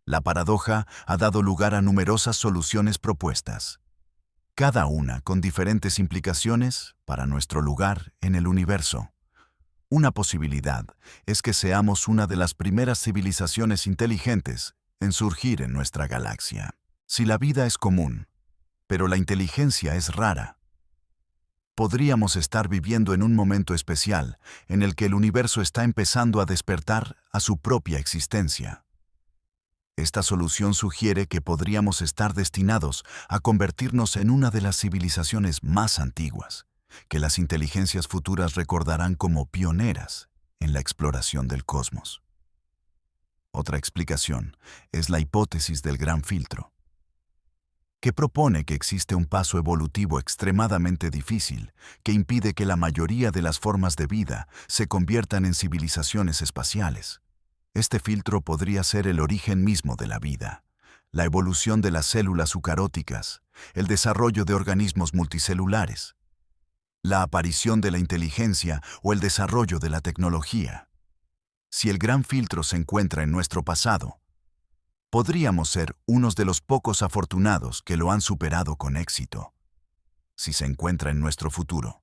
La paradoja ha dado lugar a numerosas soluciones propuestas, cada una con diferentes implicaciones para nuestro lugar en el universo. Una posibilidad es que seamos una de las primeras civilizaciones inteligentes en surgir en nuestra galaxia. Si la vida es común, pero la inteligencia es rara, podríamos estar viviendo en un momento especial en el que el universo está empezando a despertar a su propia existencia. Esta solución sugiere que podríamos estar destinados a convertirnos en una de las civilizaciones más antiguas, que las inteligencias futuras recordarán como pioneras en la exploración del cosmos. Otra explicación es la hipótesis del gran filtro, que propone que existe un paso evolutivo extremadamente difícil que impide que la mayoría de las formas de vida se conviertan en civilizaciones espaciales. Este filtro podría ser el origen mismo de la vida, la evolución de las células eucaróticas, el desarrollo de organismos multicelulares, la aparición de la inteligencia o el desarrollo de la tecnología. Si el gran filtro se encuentra en nuestro pasado, podríamos ser unos de los pocos afortunados que lo han superado con éxito. Si se encuentra en nuestro futuro,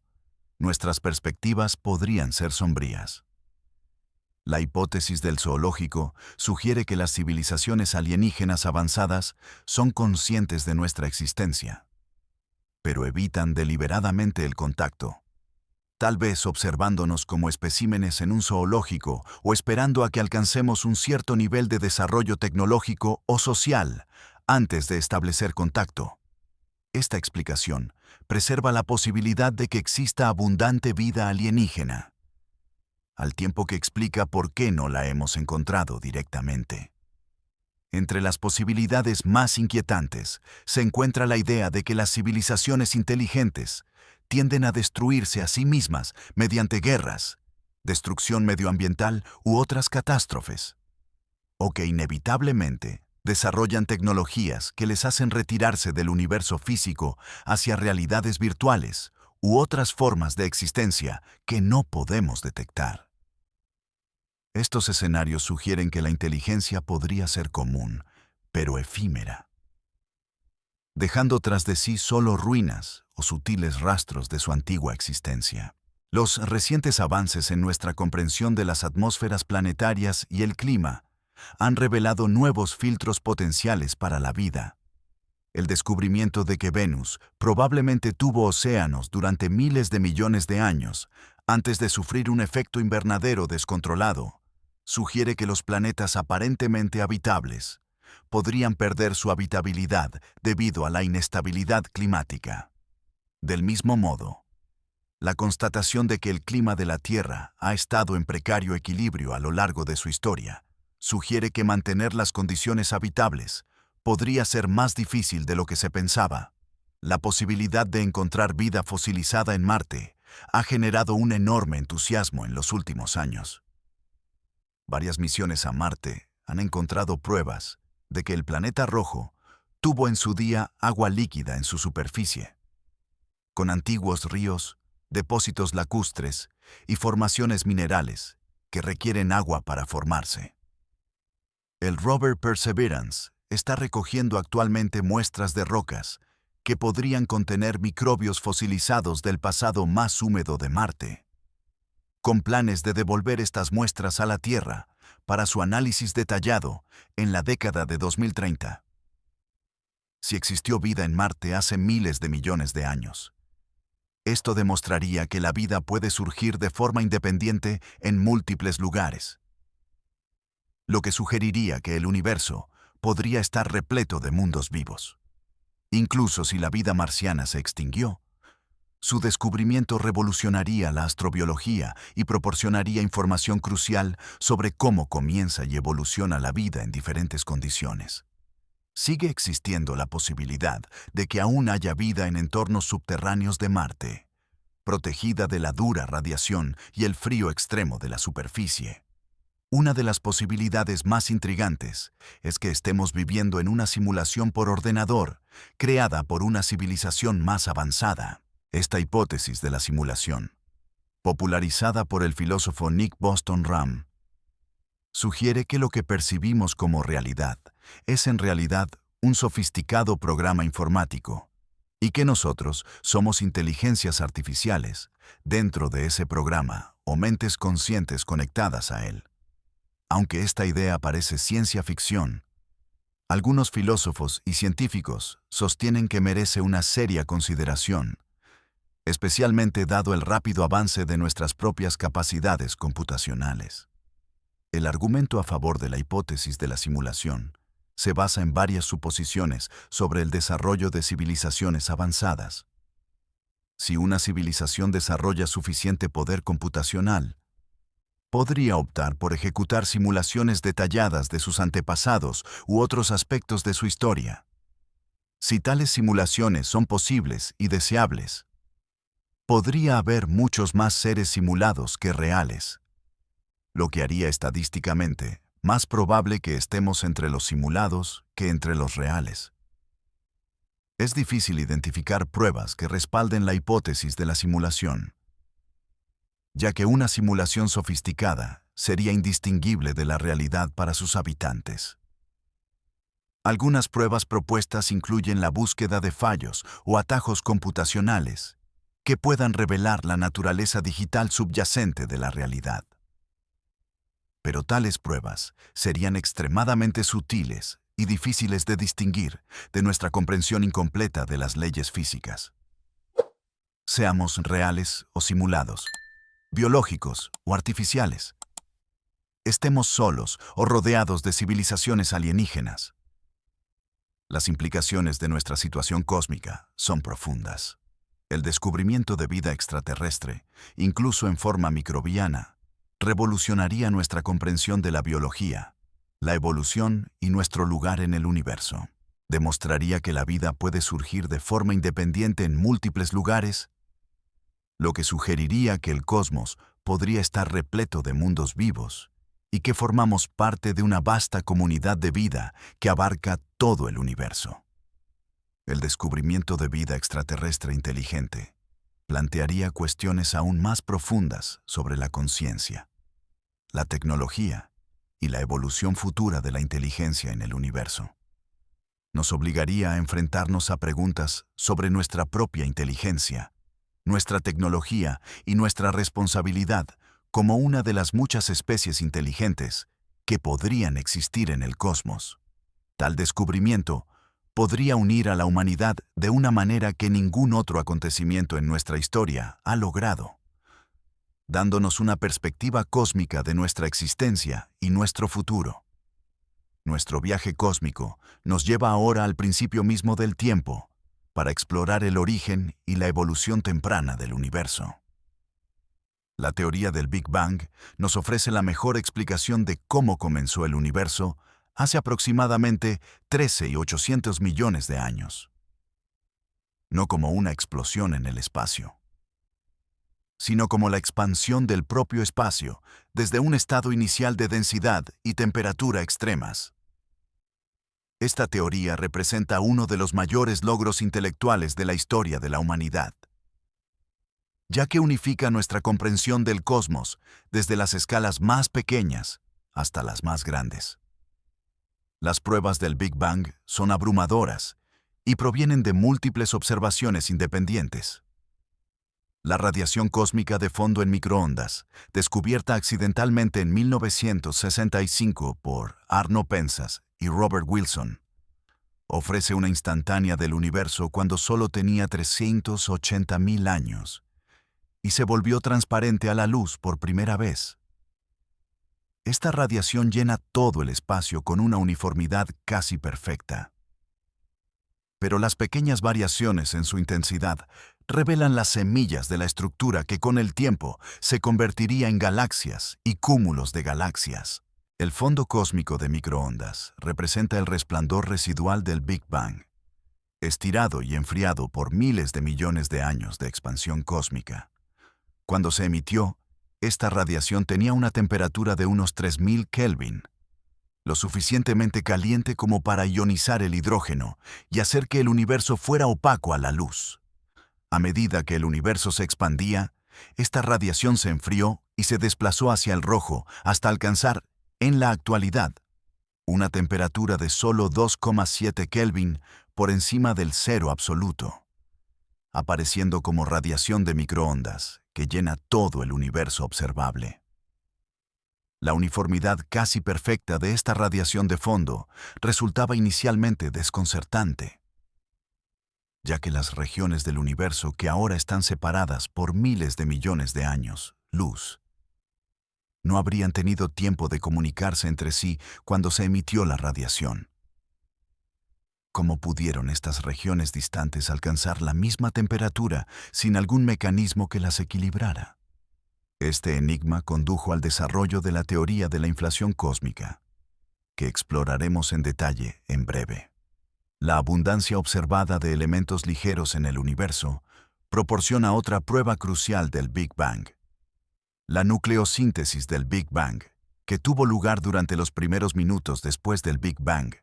nuestras perspectivas podrían ser sombrías. La hipótesis del zoológico sugiere que las civilizaciones alienígenas avanzadas son conscientes de nuestra existencia, pero evitan deliberadamente el contacto, tal vez observándonos como especímenes en un zoológico o esperando a que alcancemos un cierto nivel de desarrollo tecnológico o social antes de establecer contacto. Esta explicación preserva la posibilidad de que exista abundante vida alienígena, al tiempo que explica por qué no la hemos encontrado directamente. Entre las posibilidades más inquietantes se encuentra la idea de que las civilizaciones inteligentes tienden a destruirse a sí mismas mediante guerras, destrucción medioambiental u otras catástrofes, o que inevitablemente desarrollan tecnologías que les hacen retirarse del universo físico hacia realidades virtuales u otras formas de existencia que no podemos detectar. Estos escenarios sugieren que la inteligencia podría ser común, pero efímera, dejando tras de sí solo ruinas o sutiles rastros de su antigua existencia. Los recientes avances en nuestra comprensión de las atmósferas planetarias y el clima han revelado nuevos filtros potenciales para la vida. El descubrimiento de que Venus probablemente tuvo océanos durante miles de millones de años antes de sufrir un efecto invernadero descontrolado sugiere que los planetas aparentemente habitables podrían perder su habitabilidad debido a la inestabilidad climática. Del mismo modo, la constatación de que el clima de la Tierra ha estado en precario equilibrio a lo largo de su historia sugiere que mantener las condiciones habitables podría ser más difícil de lo que se pensaba. La posibilidad de encontrar vida fosilizada en Marte ha generado un enorme entusiasmo en los últimos años. Varias misiones a Marte han encontrado pruebas de que el planeta rojo tuvo en su día agua líquida en su superficie, con antiguos ríos, depósitos lacustres y formaciones minerales que requieren agua para formarse. El rover Perseverance está recogiendo actualmente muestras de rocas que podrían contener microbios fosilizados del pasado más húmedo de Marte, con planes de devolver estas muestras a la Tierra para su análisis detallado en la década de 2030. Si existió vida en Marte hace miles de millones de años, esto demostraría que la vida puede surgir de forma independiente en múltiples lugares, lo que sugeriría que el universo podría estar repleto de mundos vivos. Incluso si la vida marciana se extinguió, su descubrimiento revolucionaría la astrobiología y proporcionaría información crucial sobre cómo comienza y evoluciona la vida en diferentes condiciones. Sigue existiendo la posibilidad de que aún haya vida en entornos subterráneos de Marte, protegida de la dura radiación y el frío extremo de la superficie. Una de las posibilidades más intrigantes es que estemos viviendo en una simulación por ordenador, creada por una civilización más avanzada. Esta hipótesis de la simulación, popularizada por el filósofo Nick Bostrom Ram, sugiere que lo que percibimos como realidad es en realidad un sofisticado programa informático, y que nosotros somos inteligencias artificiales dentro de ese programa o mentes conscientes conectadas a él. Aunque esta idea parece ciencia ficción, algunos filósofos y científicos sostienen que merece una seria consideración, especialmente dado el rápido avance de nuestras propias capacidades computacionales. El argumento a favor de la hipótesis de la simulación se basa en varias suposiciones sobre el desarrollo de civilizaciones avanzadas. Si una civilización desarrolla suficiente poder computacional, podría optar por ejecutar simulaciones detalladas de sus antepasados u otros aspectos de su historia. Si tales simulaciones son posibles y deseables, podría haber muchos más seres simulados que reales, lo que haría estadísticamente más probable que estemos entre los simulados que entre los reales. Es difícil identificar pruebas que respalden la hipótesis de la simulación, ya que una simulación sofisticada sería indistinguible de la realidad para sus habitantes. Algunas pruebas propuestas incluyen la búsqueda de fallos o atajos computacionales que puedan revelar la naturaleza digital subyacente de la realidad. Pero tales pruebas serían extremadamente sutiles y difíciles de distinguir de nuestra comprensión incompleta de las leyes físicas. Seamos reales o simulados, biológicos o artificiales, estemos solos o rodeados de civilizaciones alienígenas, las implicaciones de nuestra situación cósmica son profundas. El descubrimiento de vida extraterrestre, incluso en forma microbiana, revolucionaría nuestra comprensión de la biología, la evolución y nuestro lugar en el universo. Demostraría que la vida puede surgir de forma independiente en múltiples lugares, lo que sugeriría que el cosmos podría estar repleto de mundos vivos y que formamos parte de una vasta comunidad de vida que abarca todo el universo. El descubrimiento de vida extraterrestre inteligente plantearía cuestiones aún más profundas sobre la conciencia, la tecnología y la evolución futura de la inteligencia en el universo. Nos obligaría a enfrentarnos a preguntas sobre nuestra propia inteligencia, nuestra tecnología y nuestra responsabilidad como una de las muchas especies inteligentes que podrían existir en el cosmos. Tal descubrimiento podría unir a la humanidad de una manera que ningún otro acontecimiento en nuestra historia ha logrado. dándonos una perspectiva cósmica de nuestra existencia y nuestro futuro. Nuestro viaje cósmico nos lleva ahora al principio mismo del tiempo, para explorar el origen y la evolución temprana del universo. La teoría del Big Bang nos ofrece la mejor explicación de cómo comenzó el universo hace aproximadamente 13.800 millones de años. No como una explosión en el espacio, sino como la expansión del propio espacio desde un estado inicial de densidad y temperatura extremas. Esta teoría representa uno de los mayores logros intelectuales de la historia de la humanidad, ya que unifica nuestra comprensión del cosmos desde las escalas más pequeñas hasta las más grandes. Las pruebas del Big Bang son abrumadoras y provienen de múltiples observaciones independientes. La radiación cósmica de fondo en microondas, descubierta accidentalmente en 1965 por Arno Penzias y Robert Wilson, ofrece una instantánea del universo cuando solo tenía 380.000 años y se volvió transparente a la luz por primera vez. Esta radiación llena todo el espacio con una uniformidad casi perfecta. Pero las pequeñas variaciones en su intensidad revelan las semillas de la estructura que con el tiempo se convertiría en galaxias y cúmulos de galaxias. El fondo cósmico de microondas representa el resplandor residual del Big Bang, estirado y enfriado por miles de millones de años de expansión cósmica. Cuando se emitió, esta radiación tenía una temperatura de unos 3000 Kelvin, lo suficientemente caliente como para ionizar el hidrógeno y hacer que el universo fuera opaco a la luz. A medida que el universo se expandía, esta radiación se enfrió y se desplazó hacia el rojo hasta alcanzar, en la actualidad, una temperatura de solo 2,7 Kelvin por encima del cero absoluto, apareciendo como radiación de microondas que llena todo el universo observable. La uniformidad casi perfecta de esta radiación de fondo resultaba inicialmente desconcertante, ya que las regiones del universo que ahora están separadas por miles de millones de años, luz, no habrían tenido tiempo de comunicarse entre sí cuando se emitió la radiación. ¿Cómo pudieron estas regiones distantes alcanzar la misma temperatura sin algún mecanismo que las equilibrara? Este enigma condujo al desarrollo de la teoría de la inflación cósmica, que exploraremos en detalle en breve. La abundancia observada de elementos ligeros en el universo proporciona otra prueba crucial del Big Bang. La nucleosíntesis del Big Bang, que tuvo lugar durante los primeros minutos después del Big Bang,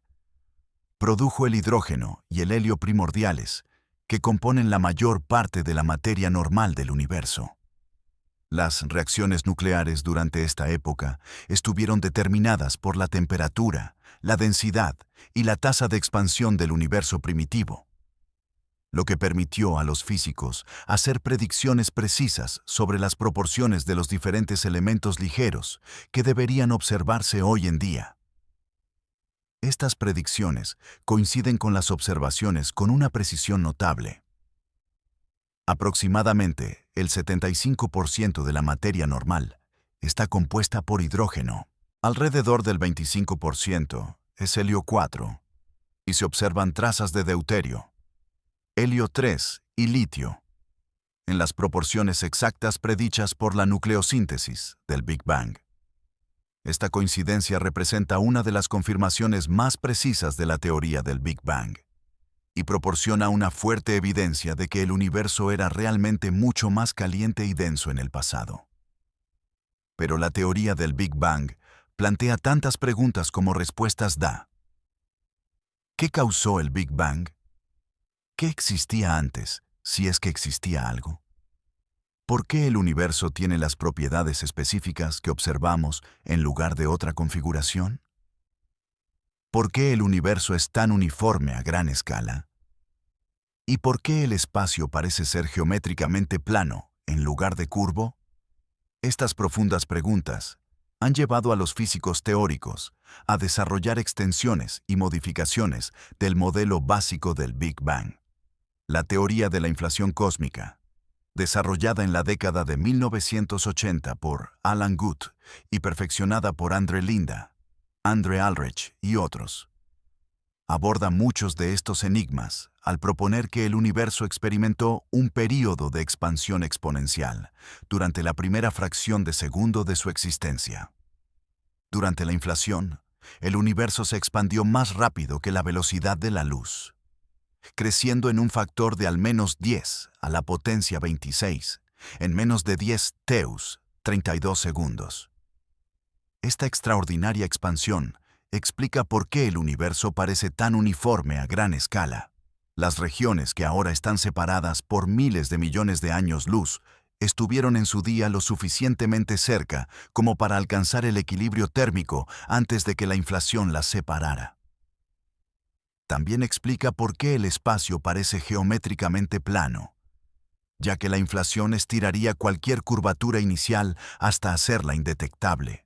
produjo el hidrógeno y el helio primordiales, que componen la mayor parte de la materia normal del universo. Las reacciones nucleares durante esta época estuvieron determinadas por la temperatura, la densidad y la tasa de expansión del universo primitivo, lo que permitió a los físicos hacer predicciones precisas sobre las proporciones de los diferentes elementos ligeros que deberían observarse hoy en día. Estas predicciones coinciden con las observaciones con una precisión notable. Aproximadamente el 75% de la materia normal está compuesta por hidrógeno. Alrededor del 25% es helio 4, y se observan trazas de deuterio, helio 3 y litio, en las proporciones exactas predichas por la nucleosíntesis del Big Bang. Esta coincidencia representa una de las confirmaciones más precisas de la teoría del Big Bang y proporciona una fuerte evidencia de que el universo era realmente mucho más caliente y denso en el pasado. Pero la teoría del Big Bang plantea tantas preguntas como respuestas da. ¿Qué causó el Big Bang? ¿Qué existía antes, si es que existía algo? ¿Por qué el universo tiene las propiedades específicas que observamos en lugar de otra configuración? ¿Por qué el universo es tan uniforme a gran escala? ¿Y por qué el espacio parece ser geométricamente plano en lugar de curvo? Estas profundas preguntas han llevado a los físicos teóricos a desarrollar extensiones y modificaciones del modelo básico del Big Bang, la teoría de la inflación cósmica, Desarrollada en la década de 1980 por Alan Guth y perfeccionada por Andre Linde, Andre Ulrich y otros, aborda muchos de estos enigmas al proponer que el universo experimentó un período de expansión exponencial durante la primera fracción de segundo de su existencia. Durante la inflación, el universo se expandió más rápido que la velocidad de la luz, creciendo en un factor de al menos 10 a la potencia 26, en menos de 10 teus, 32 segundos. Esta extraordinaria expansión explica por qué el universo parece tan uniforme a gran escala. Las regiones que ahora están separadas por miles de millones de años luz estuvieron en su día lo suficientemente cerca como para alcanzar el equilibrio térmico antes de que la inflación las separara. También explica por qué el espacio parece geométricamente plano, ya que la inflación estiraría cualquier curvatura inicial hasta hacerla indetectable.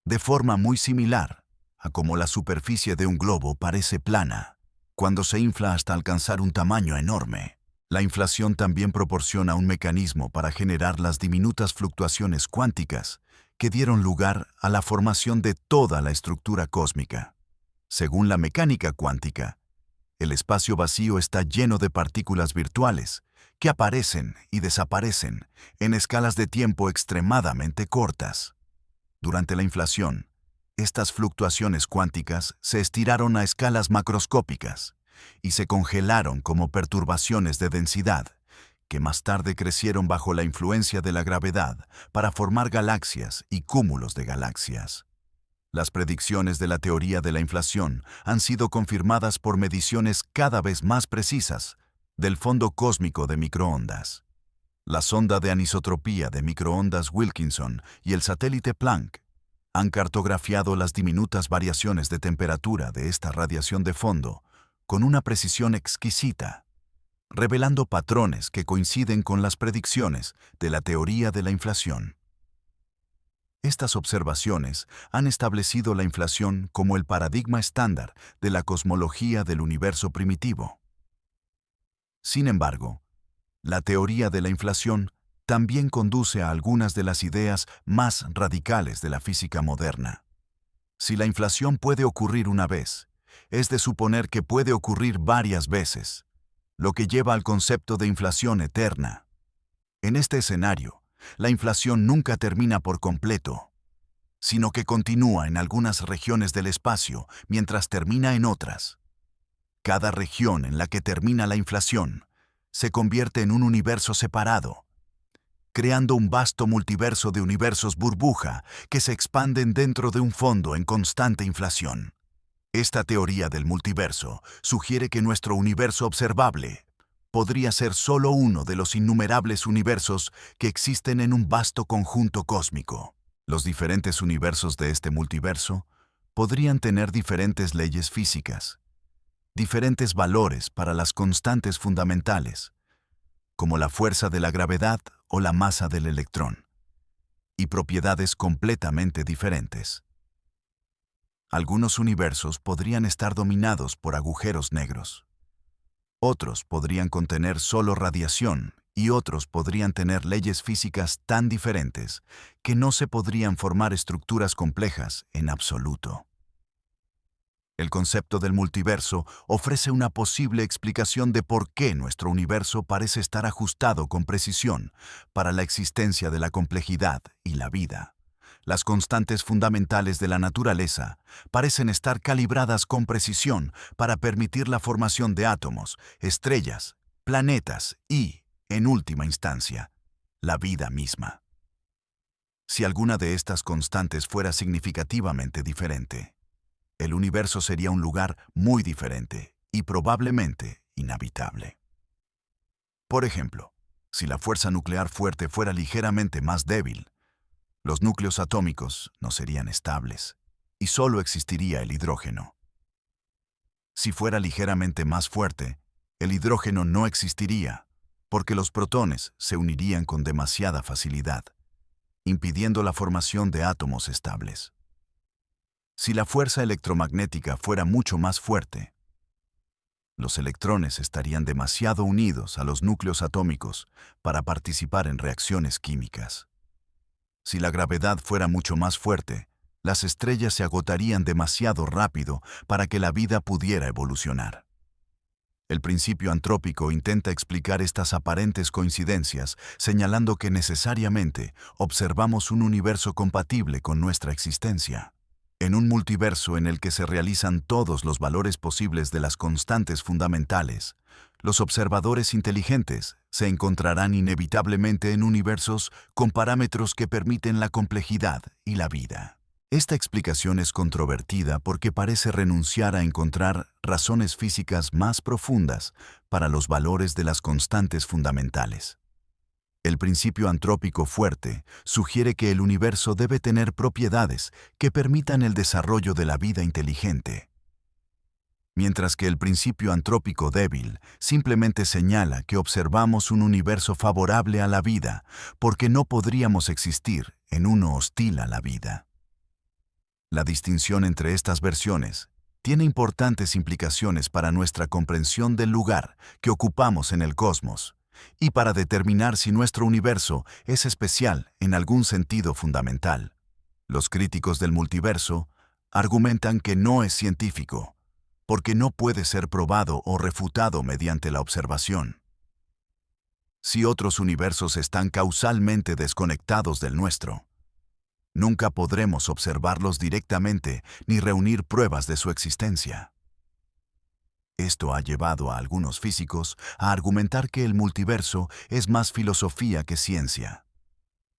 De forma muy similar a como la superficie de un globo parece plana cuando se infla hasta alcanzar un tamaño enorme. La inflación también proporciona un mecanismo para generar las diminutas fluctuaciones cuánticas que dieron lugar a la formación de toda la estructura cósmica. Según la mecánica cuántica, el espacio vacío está lleno de partículas virtuales que aparecen y desaparecen en escalas de tiempo extremadamente cortas. Durante la inflación, estas fluctuaciones cuánticas se estiraron a escalas macroscópicas y se congelaron como perturbaciones de densidad, que más tarde crecieron bajo la influencia de la gravedad para formar galaxias y cúmulos de galaxias. Las predicciones de la teoría de la inflación han sido confirmadas por mediciones cada vez más precisas del fondo cósmico de microondas. La sonda de anisotropía de microondas Wilkinson y el satélite Planck han cartografiado las diminutas variaciones de temperatura de esta radiación de fondo con una precisión exquisita, revelando patrones que coinciden con las predicciones de la teoría de la inflación. Estas observaciones han establecido la inflación como el paradigma estándar de la cosmología del universo primitivo. Sin embargo, la teoría de la inflación también conduce a algunas de las ideas más radicales de la física moderna. Si la inflación puede ocurrir una vez, es de suponer que puede ocurrir varias veces, lo que lleva al concepto de inflación eterna. En este escenario, la inflación nunca termina por completo, sino que continúa en algunas regiones del espacio mientras termina en otras. Cada región en la que termina la inflación se convierte en un universo separado, creando un vasto multiverso de universos burbuja que se expanden dentro de un fondo en constante inflación. Esta teoría del multiverso sugiere que nuestro universo observable podría ser solo uno de los innumerables universos que existen en un vasto conjunto cósmico. Los diferentes universos de este multiverso podrían tener diferentes leyes físicas, diferentes valores para las constantes fundamentales, como la fuerza de la gravedad o la masa del electrón, y propiedades completamente diferentes. Algunos universos podrían estar dominados por agujeros negros. Otros podrían contener solo radiación y otros podrían tener leyes físicas tan diferentes que no se podrían formar estructuras complejas en absoluto. El concepto del multiverso ofrece una posible explicación de por qué nuestro universo parece estar ajustado con precisión para la existencia de la complejidad y la vida. Las constantes fundamentales de la naturaleza parecen estar calibradas con precisión para permitir la formación de átomos, estrellas, planetas y, en última instancia, la vida misma. Si alguna de estas constantes fuera significativamente diferente, el universo sería un lugar muy diferente y probablemente inhabitable. Por ejemplo, si la fuerza nuclear fuerte fuera ligeramente más débil, los núcleos atómicos no serían estables y solo existiría el hidrógeno. Si fuera ligeramente más fuerte, el hidrógeno no existiría porque los protones se unirían con demasiada facilidad, impidiendo la formación de átomos estables. Si la fuerza electromagnética fuera mucho más fuerte, Los electrones estarían demasiado unidos a los núcleos atómicos para participar en reacciones químicas. Si la gravedad fuera mucho más fuerte, las estrellas se agotarían demasiado rápido para que la vida pudiera evolucionar. El principio antrópico intenta explicar estas aparentes coincidencias, señalando que necesariamente observamos un universo compatible con nuestra existencia. En un multiverso en el que se realizan todos los valores posibles de las constantes fundamentales, los observadores inteligentes se encontrarán inevitablemente en universos con parámetros que permiten la complejidad y la vida. Esta explicación es controvertida porque parece renunciar a encontrar razones físicas más profundas para los valores de las constantes fundamentales. El principio antrópico fuerte sugiere que el universo debe tener propiedades que permitan el desarrollo de la vida inteligente, mientras que el principio antrópico débil simplemente señala que observamos un universo favorable a la vida porque no podríamos existir en uno hostil a la vida. La distinción entre estas versiones tiene importantes implicaciones para nuestra comprensión del lugar que ocupamos en el cosmos y para determinar si nuestro universo es especial en algún sentido fundamental. Los críticos del multiverso argumentan que no es científico, porque no puede ser probado o refutado mediante la observación. Si otros universos están causalmente desconectados del nuestro, nunca podremos observarlos directamente ni reunir pruebas de su existencia. Esto ha llevado a algunos físicos a argumentar que el multiverso es más filosofía que ciencia,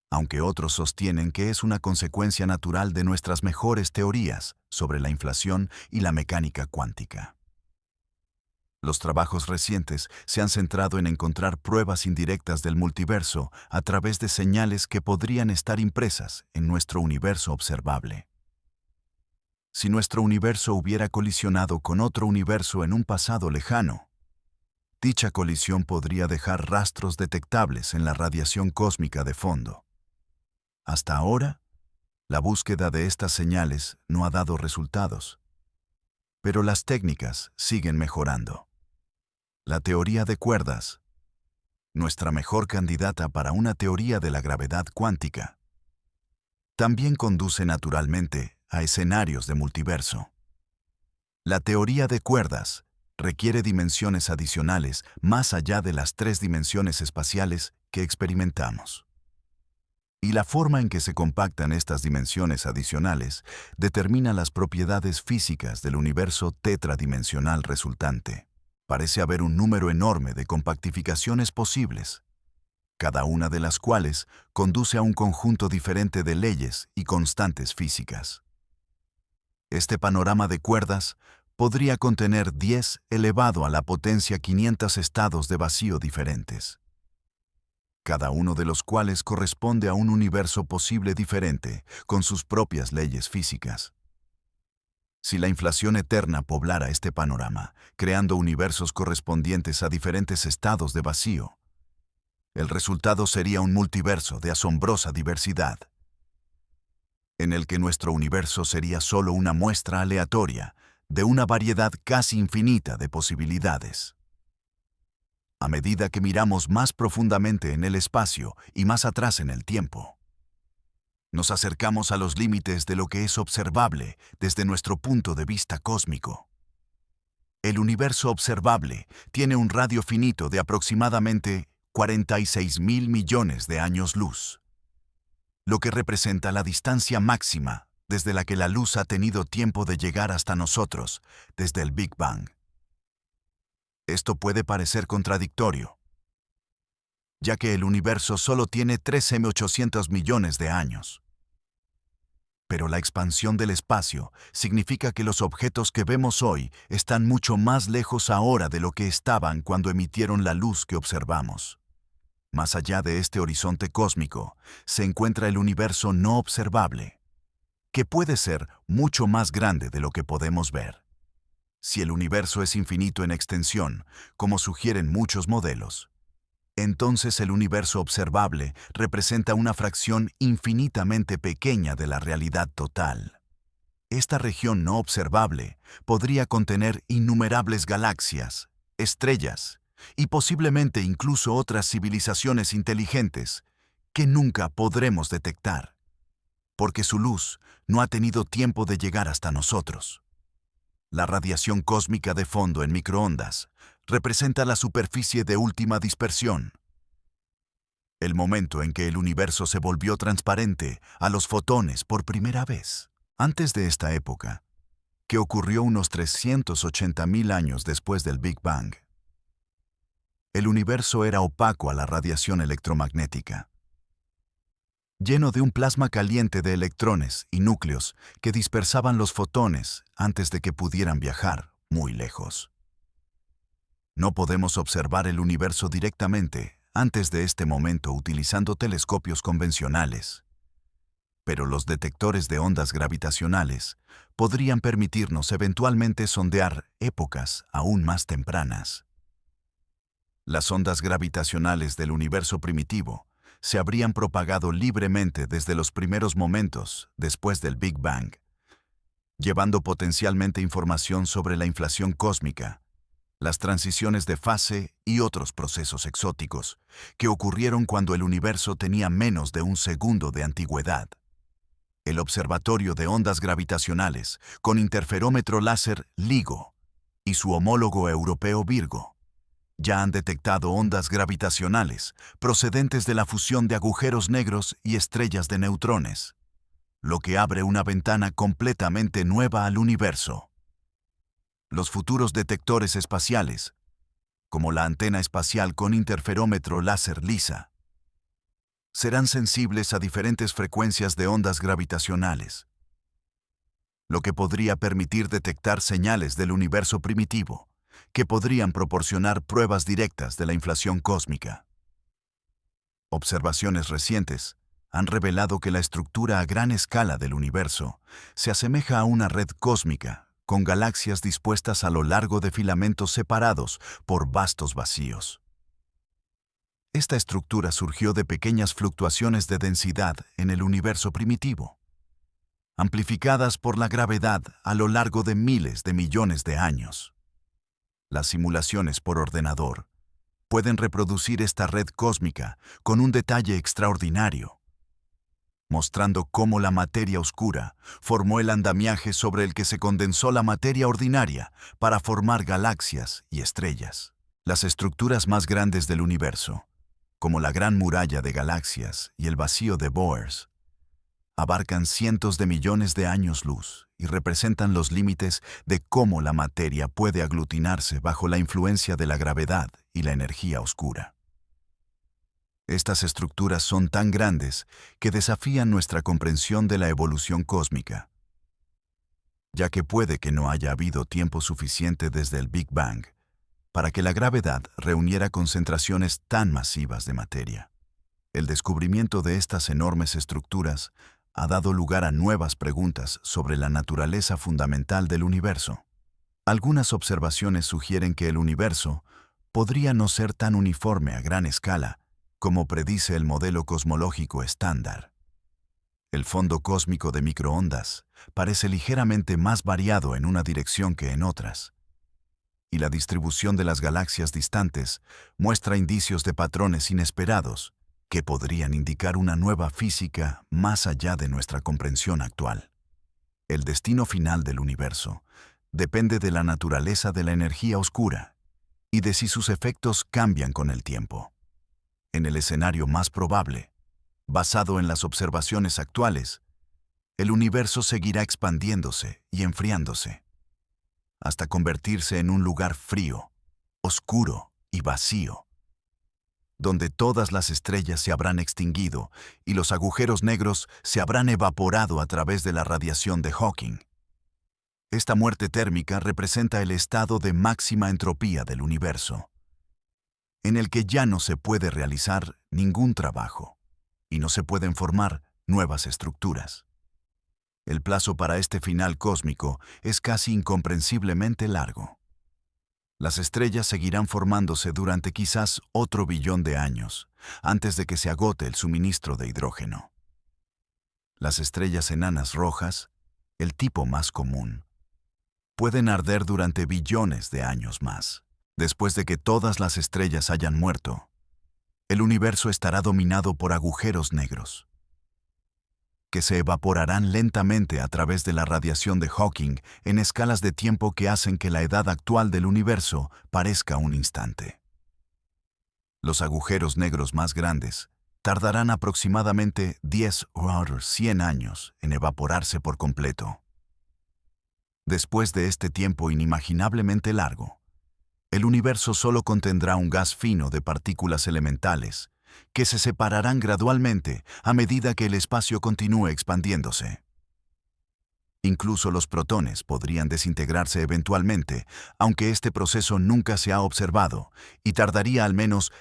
aunque otros sostienen que es una consecuencia natural de nuestras mejores teorías sobre la inflación y la mecánica cuántica. Los trabajos recientes se han centrado en encontrar pruebas indirectas del multiverso a través de señales que podrían estar impresas en nuestro universo observable. Si nuestro universo hubiera colisionado con otro universo en un pasado lejano, dicha colisión podría dejar rastros detectables en la radiación cósmica de fondo. Hasta ahora, la búsqueda de estas señales no ha dado resultados, pero las técnicas siguen mejorando. La teoría de cuerdas, nuestra mejor candidata para una teoría de la gravedad cuántica, también conduce naturalmente a escenarios de multiverso. La teoría de cuerdas requiere dimensiones adicionales más allá de las 3 dimensiones espaciales que experimentamos. Y la forma en que se compactan estas dimensiones adicionales determina las propiedades físicas del universo tetradimensional resultante. Parece haber un número enorme de compactificaciones posibles, cada una de las cuales conduce a un conjunto diferente de leyes y constantes físicas. Este panorama de cuerdas podría contener 10 elevado a la potencia 500 estados de vacío diferentes, cada uno de los cuales corresponde a un universo posible diferente con sus propias leyes físicas. Si la inflación eterna poblara este panorama, creando universos correspondientes a diferentes estados de vacío, el resultado sería un multiverso de asombrosa diversidad, en el que nuestro universo sería solo una muestra aleatoria de una variedad casi infinita de posibilidades. A medida que miramos más profundamente en el espacio y más atrás en el tiempo, nos acercamos a los límites de lo que es observable desde nuestro punto de vista cósmico. El universo observable tiene un radio finito de aproximadamente 46.000 millones de años luz, lo que representa la distancia máxima desde la que la luz ha tenido tiempo de llegar hasta nosotros desde el Big Bang. Esto puede parecer contradictorio, ya que el universo solo tiene 13.800 millones de años. Pero la expansión del espacio significa que los objetos que vemos hoy están mucho más lejos ahora de lo que estaban cuando emitieron la luz que observamos. Más allá de este horizonte cósmico, se encuentra el universo no observable, que puede ser mucho más grande de lo que podemos ver. Si el universo es infinito en extensión, como sugieren muchos modelos, entonces el universo observable representa una fracción infinitamente pequeña de la realidad total. esta región no observable podría contener innumerables galaxias, estrellas y posiblemente incluso otras civilizaciones inteligentes que nunca podremos detectar, porque su luz no ha tenido tiempo de llegar hasta nosotros. La radiación cósmica de fondo en microondas representa la superficie de última dispersión, el momento en que el universo se volvió transparente a los fotones por primera vez. Antes de esta época, que ocurrió unos 380.000 años después del Big Bang, el universo era opaco a la radiación electromagnética, lleno de un plasma caliente de electrones y núcleos que dispersaban los fotones antes de que pudieran viajar muy lejos. No podemos observar el universo directamente antes de este momento utilizando telescopios convencionales, pero los detectores de ondas gravitacionales podrían permitirnos eventualmente sondear épocas aún más tempranas. Las ondas gravitacionales del universo primitivo se habrían propagado libremente desde los primeros momentos después del Big Bang, llevando potencialmente información sobre la inflación cósmica, las transiciones de fase y otros procesos exóticos que ocurrieron cuando el universo tenía menos de un segundo de antigüedad. El Observatorio de Ondas Gravitacionales, con interferómetro láser LIGO, y su homólogo europeo Virgo, ya han detectado ondas gravitacionales procedentes de la fusión de agujeros negros y estrellas de neutrones, lo que abre una ventana completamente nueva al universo. Los futuros detectores espaciales, como la antena espacial con interferómetro láser LISA, serán sensibles a diferentes frecuencias de ondas gravitacionales, lo que podría permitir detectar señales del universo primitivo que podrían proporcionar pruebas directas de la inflación cósmica. Observaciones recientes han revelado que la estructura a gran escala del universo se asemeja a una red cósmica con galaxias dispuestas a lo largo de filamentos separados por vastos vacíos. Esta estructura surgió de pequeñas fluctuaciones de densidad en el universo primitivo, amplificadas por la gravedad a lo largo de miles de millones de años. Las simulaciones por ordenador pueden reproducir esta red cósmica con un detalle extraordinario, mostrando cómo la materia oscura formó el andamiaje sobre el que se condensó la materia ordinaria para formar galaxias y estrellas. Las estructuras más grandes del universo, como la Gran Muralla de Galaxias y el Vacío de Bores, abarcan cientos de millones de años luz y representan los límites de cómo la materia puede aglutinarse bajo la influencia de la gravedad y la energía oscura. Estas estructuras son tan grandes que desafían nuestra comprensión de la evolución cósmica, ya que puede que no haya habido tiempo suficiente desde el Big Bang para que la gravedad reuniera concentraciones tan masivas de materia. El descubrimiento de estas enormes estructuras ha dado lugar a nuevas preguntas sobre la naturaleza fundamental del universo. Algunas observaciones sugieren que el universo podría no ser tan uniforme a gran escala como predice el modelo cosmológico estándar. El fondo cósmico de microondas parece ligeramente más variado en una dirección que en otras, y la distribución de las galaxias distantes muestra indicios de patrones inesperados que podrían indicar una nueva física más allá de nuestra comprensión actual. El destino final del universo depende de la naturaleza de la energía oscura y de si sus efectos cambian con el tiempo. En el escenario más probable, basado en las observaciones actuales, el universo seguirá expandiéndose y enfriándose, hasta convertirse en un lugar frío, oscuro y vacío, donde todas las estrellas se habrán extinguido y los agujeros negros se habrán evaporado a través de la radiación de Hawking. Esta muerte térmica representa el estado de máxima entropía del universo, en el que ya no se puede realizar ningún trabajo y no se pueden formar nuevas estructuras. El plazo para este final cósmico es casi incomprensiblemente largo. Las estrellas seguirán formándose durante quizás otro billón de años, antes de que se agote el suministro de hidrógeno. Las estrellas enanas rojas el tipo más común, pueden arder durante billones de años más. Después de que todas las estrellas hayan muerto, el universo estará dominado por agujeros negros, que se evaporarán lentamente a través de la radiación de Hawking en escalas de tiempo que hacen que la edad actual del universo parezca un instante. Los agujeros negros más grandes tardarán aproximadamente 10 o 100 años en evaporarse por completo. Después de este tiempo inimaginablemente largo, el universo solo contendrá un gas fino de partículas elementales que se separarán gradualmente a medida que el espacio continúe expandiéndose. Incluso los protones podrían desintegrarse eventualmente, aunque este proceso nunca se ha observado y tardaría al menos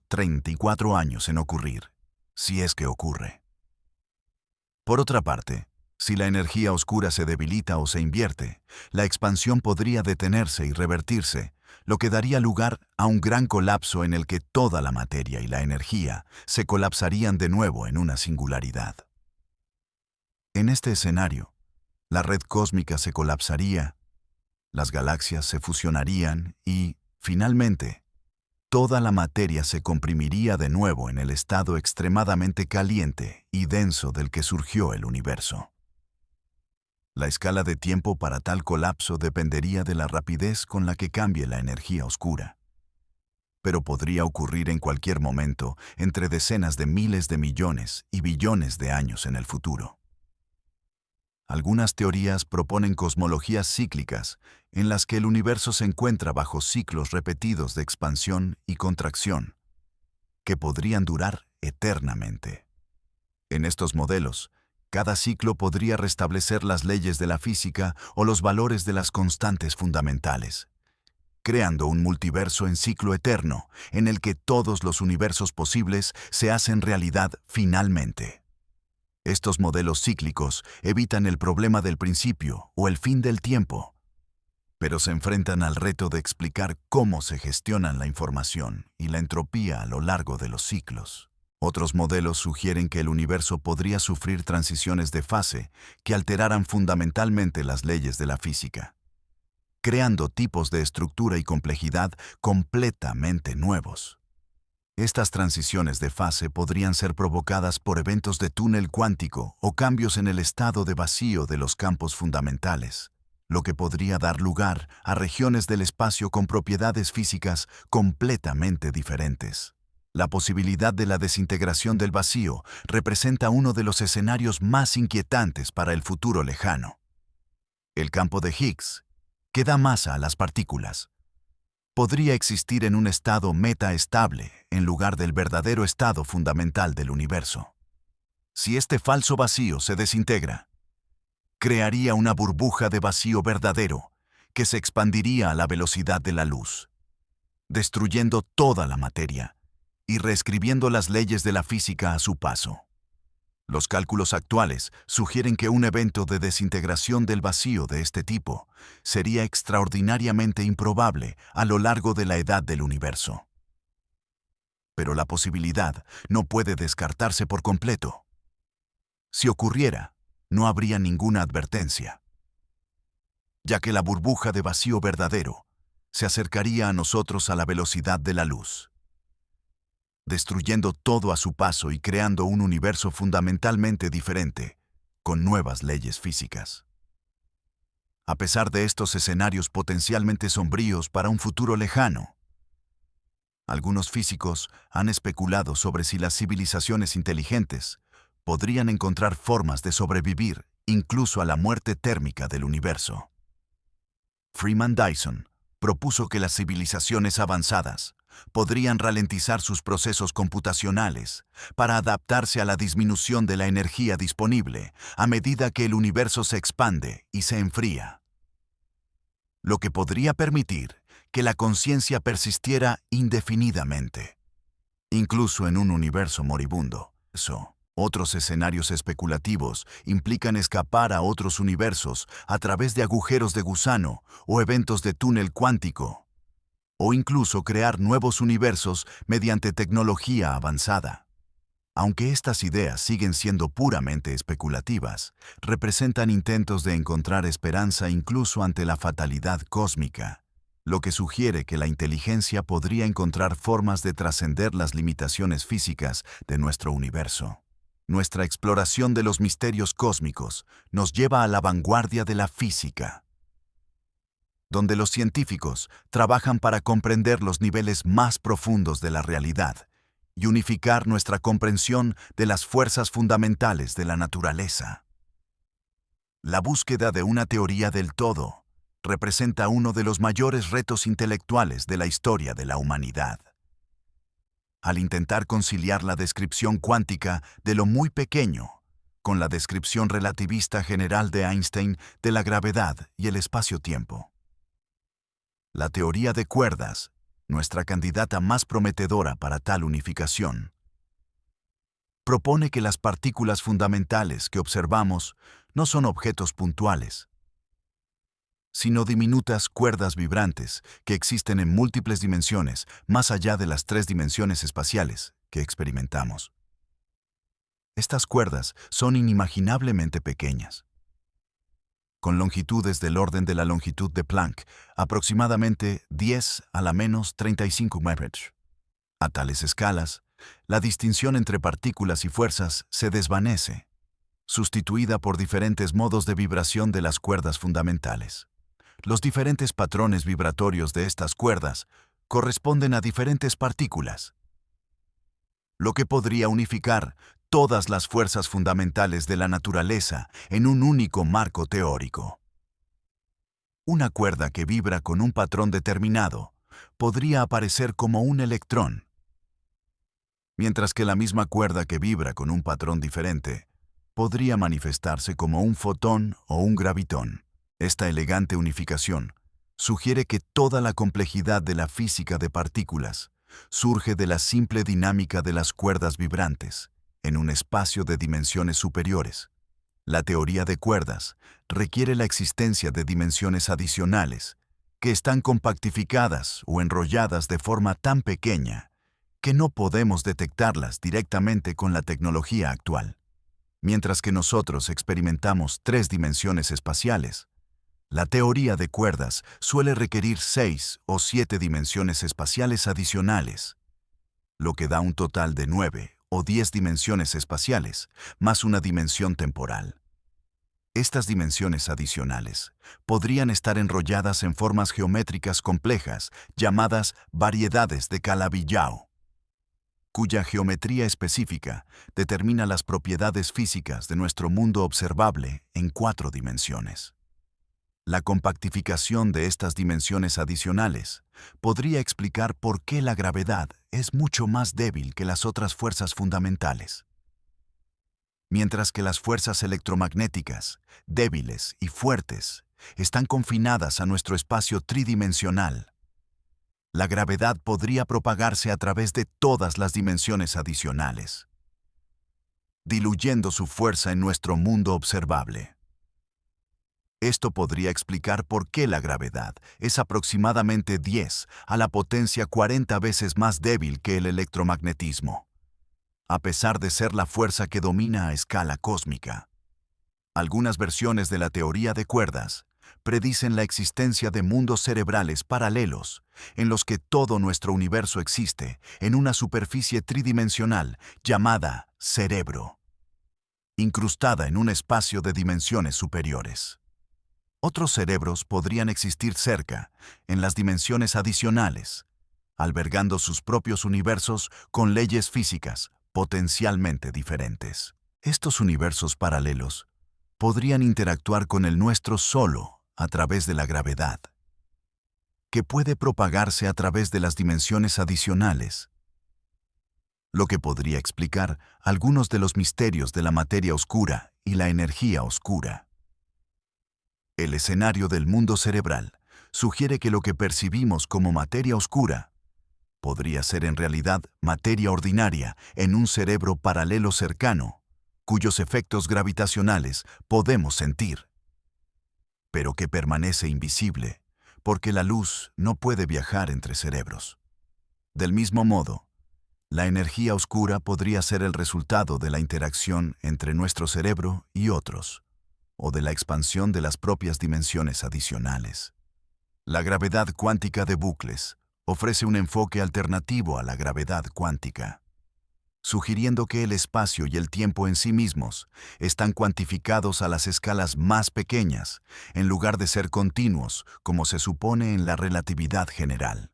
34 años en ocurrir, si es que ocurre. Por otra parte, si la energía oscura se debilita o se invierte, la expansión podría detenerse y revertirse, lo que daría lugar a un gran colapso en el que toda la materia y la energía se colapsarían de nuevo en una singularidad. En este escenario, la red cósmica se colapsaría, las galaxias se fusionarían y, finalmente, toda la materia se comprimiría de nuevo en el estado extremadamente caliente y denso del que surgió el universo. La escala de tiempo para tal colapso dependería de la rapidez con la que cambie la energía oscura. Pero podría ocurrir en cualquier momento entre decenas de miles de millones y billones de años en el futuro. Algunas teorías proponen cosmologías cíclicas en las que el universo se encuentra bajo ciclos repetidos de expansión y contracción, que podrían durar eternamente. En estos modelos, cada ciclo podría restablecer las leyes de la física o los valores de las constantes fundamentales, creando un multiverso en ciclo eterno en el que todos los universos posibles se hacen realidad finalmente. Estos modelos cíclicos evitan el problema del principio o el fin del tiempo, pero se enfrentan al reto de explicar cómo se gestionan la información y la entropía a lo largo de los ciclos. Otros modelos sugieren que el universo podría sufrir transiciones de fase que alteraran fundamentalmente las leyes de la física, creando tipos de estructura y complejidad completamente nuevos. Estas transiciones de fase podrían ser provocadas por eventos de túnel cuántico o cambios en el estado de vacío de los campos fundamentales, lo que podría dar lugar a regiones del espacio con propiedades físicas completamente diferentes. La posibilidad de la desintegración del vacío representa uno de los escenarios más inquietantes para el futuro lejano. El campo de Higgs, que da masa a las partículas, podría existir en un estado metaestable en lugar del verdadero estado fundamental del universo. Si este falso vacío se desintegra, crearía una burbuja de vacío verdadero que se expandiría a la velocidad de la luz, destruyendo toda la materia y reescribiendo las leyes de la física a su paso. Los cálculos actuales sugieren que un evento de desintegración del vacío de este tipo sería extraordinariamente improbable a lo largo de la edad del universo. Pero la posibilidad no puede descartarse por completo. Si ocurriera, no habría ninguna advertencia, ya que la burbuja de vacío verdadero se acercaría a nosotros a la velocidad de la luz, destruyendo todo a su paso y creando un universo fundamentalmente diferente, con nuevas leyes físicas. A pesar de estos escenarios potencialmente sombríos para un futuro lejano, algunos físicos han especulado sobre si las civilizaciones inteligentes podrían encontrar formas de sobrevivir incluso a la muerte térmica del universo. Freeman Dyson propuso que las civilizaciones avanzadas podrían ralentizar sus procesos computacionales para adaptarse a la disminución de la energía disponible a medida que el universo se expande y se enfría, lo que podría permitir que la conciencia persistiera indefinidamente, incluso en un universo moribundo. Otros escenarios especulativos implican escapar a otros universos a través de agujeros de gusano o eventos de túnel cuántico, o incluso crear nuevos universos mediante tecnología avanzada. Aunque estas ideas siguen siendo puramente especulativas, representan intentos de encontrar esperanza incluso ante la fatalidad cósmica, lo que sugiere que la inteligencia podría encontrar formas de trascender las limitaciones físicas de nuestro universo. Nuestra exploración de los misterios cósmicos nos lleva a la vanguardia de la física, donde los científicos trabajan para comprender los niveles más profundos de la realidad y unificar nuestra comprensión de las fuerzas fundamentales de la naturaleza. La búsqueda de una teoría del todo representa uno de los mayores retos intelectuales de la historia de la humanidad. Al intentar conciliar la descripción cuántica de lo muy pequeño con la descripción relativista general de Einstein de la gravedad y el espacio-tiempo. La teoría de cuerdas, nuestra candidata más prometedora para tal unificación, propone que las partículas fundamentales que observamos no son objetos puntuales, sino diminutas cuerdas vibrantes que existen en múltiples dimensiones más allá de las 3 dimensiones espaciales que experimentamos. Estas cuerdas son inimaginablemente pequeñas, con longitudes del orden de la longitud de Planck, aproximadamente 10 a la menos 35 metros. A tales escalas, la distinción entre partículas y fuerzas se desvanece, sustituida por diferentes modos de vibración de las cuerdas fundamentales. Los diferentes patrones vibratorios de estas cuerdas corresponden a diferentes partículas, lo que podría unificar todas las fuerzas fundamentales de la naturaleza en un único marco teórico. Una cuerda que vibra con un patrón determinado podría aparecer como un electrón, mientras que la misma cuerda que vibra con un patrón diferente podría manifestarse como un fotón o un gravitón. Esta elegante unificación sugiere que toda la complejidad de la física de partículas surge de la simple dinámica de las cuerdas vibrantes en un espacio de dimensiones superiores. La teoría de cuerdas requiere la existencia de dimensiones adicionales que están compactificadas o enrolladas de forma tan pequeña que no podemos detectarlas directamente con la tecnología actual. Mientras que nosotros experimentamos 3 dimensiones espaciales, la teoría de cuerdas suele requerir 6 o 7 dimensiones espaciales adicionales, lo que da un total de 9 o 10 dimensiones espaciales, más una dimensión temporal. Estas dimensiones adicionales podrían estar enrolladas en formas geométricas complejas llamadas variedades de Calabi-Yau, cuya geometría específica determina las propiedades físicas de nuestro mundo observable en 4 dimensiones. La compactificación de estas dimensiones adicionales podría explicar por qué la gravedad es mucho más débil que las otras fuerzas fundamentales. Mientras que las fuerzas electromagnéticas, débiles y fuertes, están confinadas a nuestro espacio tridimensional, la gravedad podría propagarse a través de todas las dimensiones adicionales, diluyendo su fuerza en nuestro mundo observable. Esto podría explicar por qué la gravedad es aproximadamente 10 a la potencia 40 veces más débil que el electromagnetismo, a pesar de ser la fuerza que domina a escala cósmica. Algunas versiones de la teoría de cuerdas predicen la existencia de mundos cerebrales paralelos en los que todo nuestro universo existe en una superficie tridimensional llamada cerebro, incrustada en un espacio de dimensiones superiores. Otros cerebros podrían existir cerca, en las dimensiones adicionales, albergando sus propios universos con leyes físicas potencialmente diferentes. Estos universos paralelos podrían interactuar con el nuestro solo a través de la gravedad, que puede propagarse a través de las dimensiones adicionales, lo que podría explicar algunos de los misterios de la materia oscura y la energía oscura. El escenario del mundo cerebral sugiere que lo que percibimos como materia oscura podría ser en realidad materia ordinaria en un cerebro paralelo cercano, cuyos efectos gravitacionales podemos sentir, pero que permanece invisible porque la luz no puede viajar entre cerebros. Del mismo modo, La energía oscura podría ser el resultado de la interacción entre nuestro cerebro y otros, o de la expansión de las propias dimensiones adicionales. La gravedad cuántica de bucles ofrece un enfoque alternativo a la gravedad cuántica, sugiriendo que el espacio y el tiempo en sí mismos están cuantificados a las escalas más pequeñas, en lugar de ser continuos, como se supone en la relatividad general.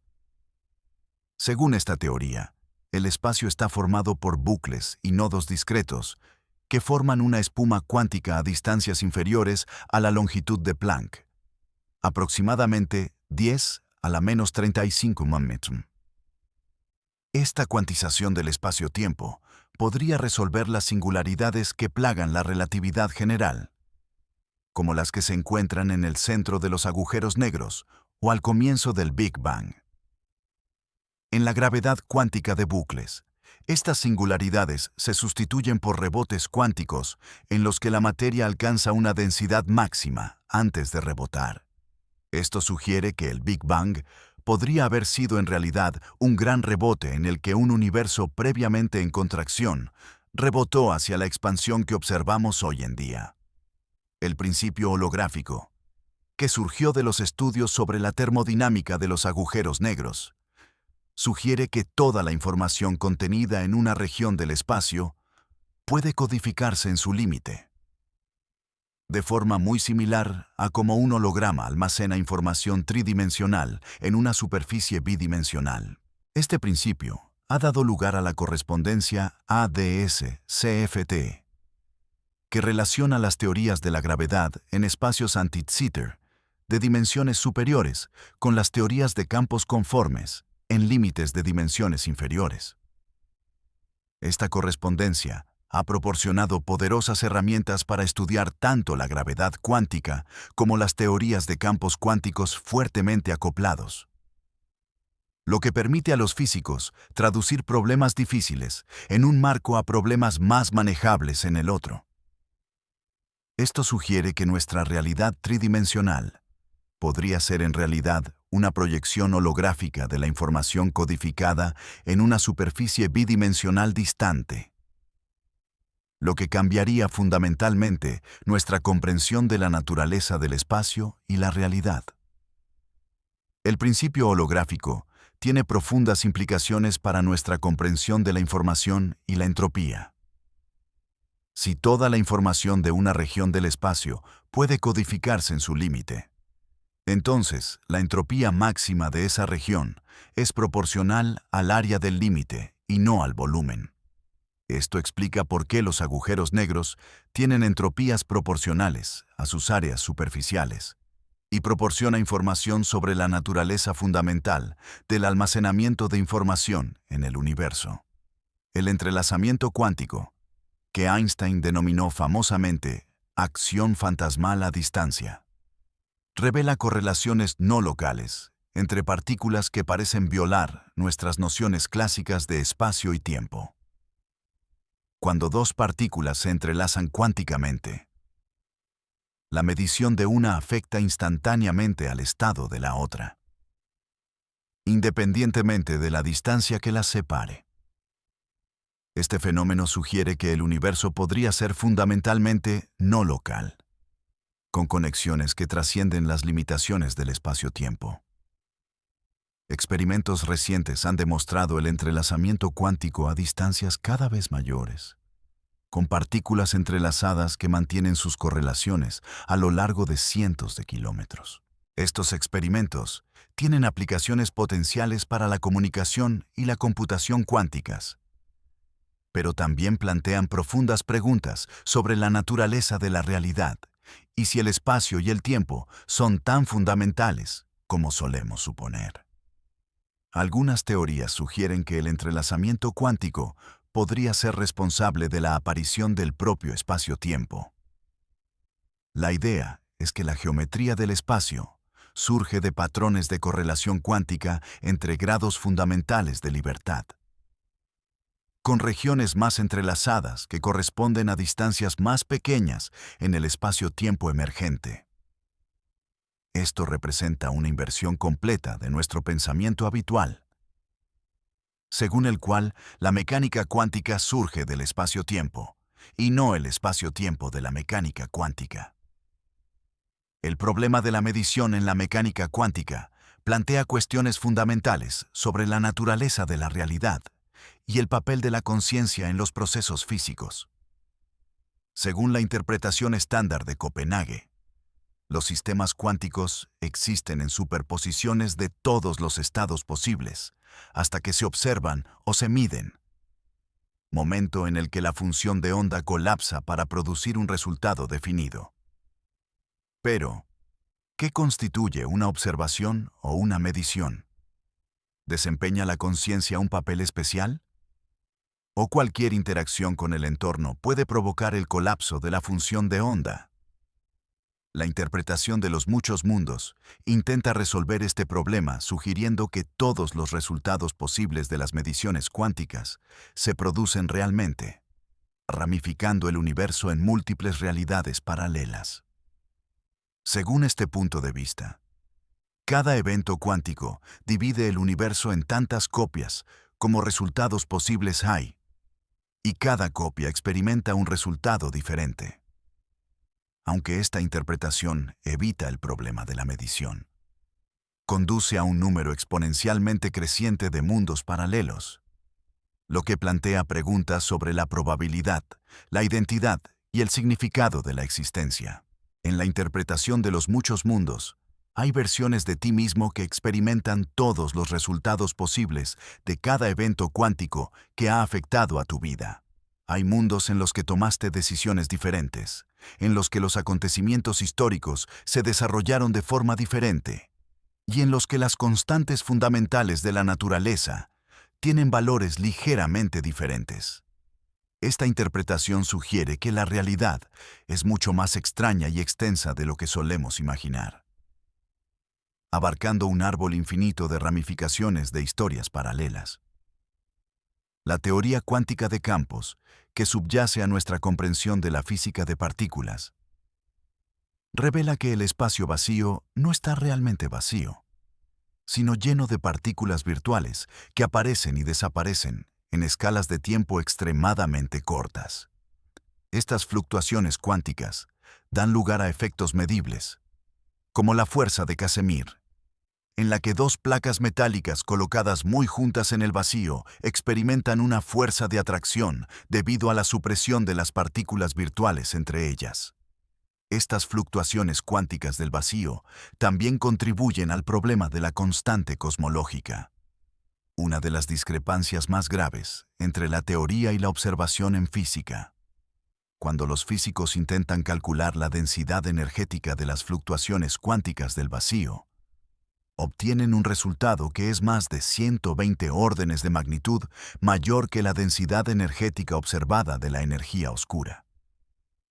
Según esta teoría, el espacio está formado por bucles y nodos discretos que forman una espuma cuántica a distancias inferiores a la longitud de Planck, aproximadamente 10 a la menos 35 momentum. Esta cuantización del espacio-tiempo podría resolver las singularidades que plagan la relatividad general, como las que se encuentran en el centro de los agujeros negros o al comienzo del Big Bang. En la gravedad cuántica de bucles, estas singularidades se sustituyen por rebotes cuánticos en los que la materia alcanza una densidad máxima antes de rebotar. Esto sugiere que el Big Bang podría haber sido en realidad un gran rebote en el que un universo previamente en contracción rebotó hacia la expansión que observamos hoy en día. El principio holográfico, que surgió de los estudios sobre la termodinámica de los agujeros negros, sugiere que toda la información contenida en una región del espacio puede codificarse en su límite, de forma muy similar a cómo un holograma almacena información tridimensional en una superficie bidimensional. Este principio ha dado lugar a la correspondencia ADS-CFT, que relaciona las teorías de la gravedad en espacios anti-Sitter de dimensiones superiores con las teorías de campos conformes en límites de dimensiones inferiores. Esta correspondencia ha proporcionado poderosas herramientas para estudiar tanto la gravedad cuántica como las teorías de campos cuánticos fuertemente acoplados, lo que permite a los físicos traducir problemas difíciles en un marco a problemas más manejables en el otro. Esto sugiere que nuestra realidad tridimensional podría ser en realidad una proyección holográfica de la información codificada en una superficie bidimensional distante, lo que cambiaría fundamentalmente nuestra comprensión de la naturaleza del espacio y la realidad. El principio holográfico tiene profundas implicaciones para nuestra comprensión de la información y la entropía. Si toda la información de una región del espacio puede codificarse en su límite, entonces la entropía máxima de esa región es proporcional al área del límite y no al volumen. Esto explica por qué los agujeros negros tienen entropías proporcionales a sus áreas superficiales y proporciona información sobre la naturaleza fundamental del almacenamiento de información en el universo. El entrelazamiento cuántico, que Einstein denominó famosamente acción fantasmal a distancia, revela correlaciones no locales entre partículas que parecen violar nuestras nociones clásicas de espacio y tiempo. Cuando dos partículas se entrelazan cuánticamente, la medición de una afecta instantáneamente al estado de la otra, independientemente de la distancia que las separe. Este fenómeno sugiere que el universo podría ser fundamentalmente no local, con conexiones que trascienden las limitaciones del espacio-tiempo. Experimentos recientes han demostrado el entrelazamiento cuántico a distancias cada vez mayores, con partículas entrelazadas que mantienen sus correlaciones a lo largo de cientos de kilómetros. Estos experimentos tienen aplicaciones potenciales para la comunicación y la computación cuánticas, pero también plantean profundas preguntas sobre la naturaleza de la realidad y si el espacio y el tiempo son tan fundamentales como solemos suponer. Algunas teorías sugieren que el entrelazamiento cuántico podría ser responsable de la aparición del propio espacio-tiempo. La idea es que la geometría del espacio surge de patrones de correlación cuántica entre grados fundamentales de libertad, con regiones más entrelazadas que corresponden a distancias más pequeñas en el espacio-tiempo emergente. Esto representa una inversión completa de nuestro pensamiento habitual. según el cual la mecánica cuántica surge del espacio-tiempo, y no el espacio-tiempo de la mecánica cuántica. El problema de la medición en la mecánica cuántica plantea cuestiones fundamentales sobre la naturaleza de la realidad y el papel de la conciencia en los procesos físicos. Según la interpretación estándar de Copenhague, los sistemas cuánticos existen en superposiciones de todos los estados posibles, hasta que se observan o se miden, momento en el que la función de onda colapsa para producir un resultado definido. Pero, ¿qué constituye una observación o una medición? ¿Desempeña la conciencia un papel especial? ¿O cualquier interacción con el entorno puede provocar el colapso de la función de onda? La interpretación de los muchos mundos intenta resolver este problema sugiriendo que todos los resultados posibles de las mediciones cuánticas se producen realmente, ramificando el universo en múltiples realidades paralelas. Según este punto de vista, cada evento cuántico divide el universo en tantas copias como resultados posibles hay, y cada copia experimenta un resultado diferente. Aunque esta interpretación evita el problema de la medición, conduce a un número exponencialmente creciente de mundos paralelos, lo que plantea preguntas sobre la probabilidad, la identidad y el significado de la existencia. En la interpretación de los muchos mundos, hay versiones de ti mismo que experimentan todos los resultados posibles de cada evento cuántico que ha afectado a tu vida. Hay mundos en los que tomaste decisiones diferentes, en los que los acontecimientos históricos se desarrollaron de forma diferente, y en los que las constantes fundamentales de la naturaleza tienen valores ligeramente diferentes. Esta interpretación sugiere que la realidad es mucho más extraña y extensa de lo que solemos imaginar, abarcando un árbol infinito de ramificaciones de historias paralelas. La teoría cuántica de campos, que subyace a nuestra comprensión de la física de partículas, revela que el espacio vacío no está realmente vacío, sino lleno de partículas virtuales que aparecen y desaparecen en escalas de tiempo extremadamente cortas. Estas fluctuaciones cuánticas dan lugar a efectos medibles, como la fuerza de Casimir, en la que dos placas metálicas colocadas muy juntas en el vacío experimentan una fuerza de atracción debido a la supresión de las partículas virtuales entre ellas. Estas fluctuaciones cuánticas del vacío también contribuyen al problema de la constante cosmológica, una de las discrepancias más graves entre la teoría y la observación en física. Cuando los físicos intentan calcular la densidad energética de las fluctuaciones cuánticas del vacío, obtienen un resultado que es más de 120 órdenes de magnitud mayor que la densidad energética observada de la energía oscura.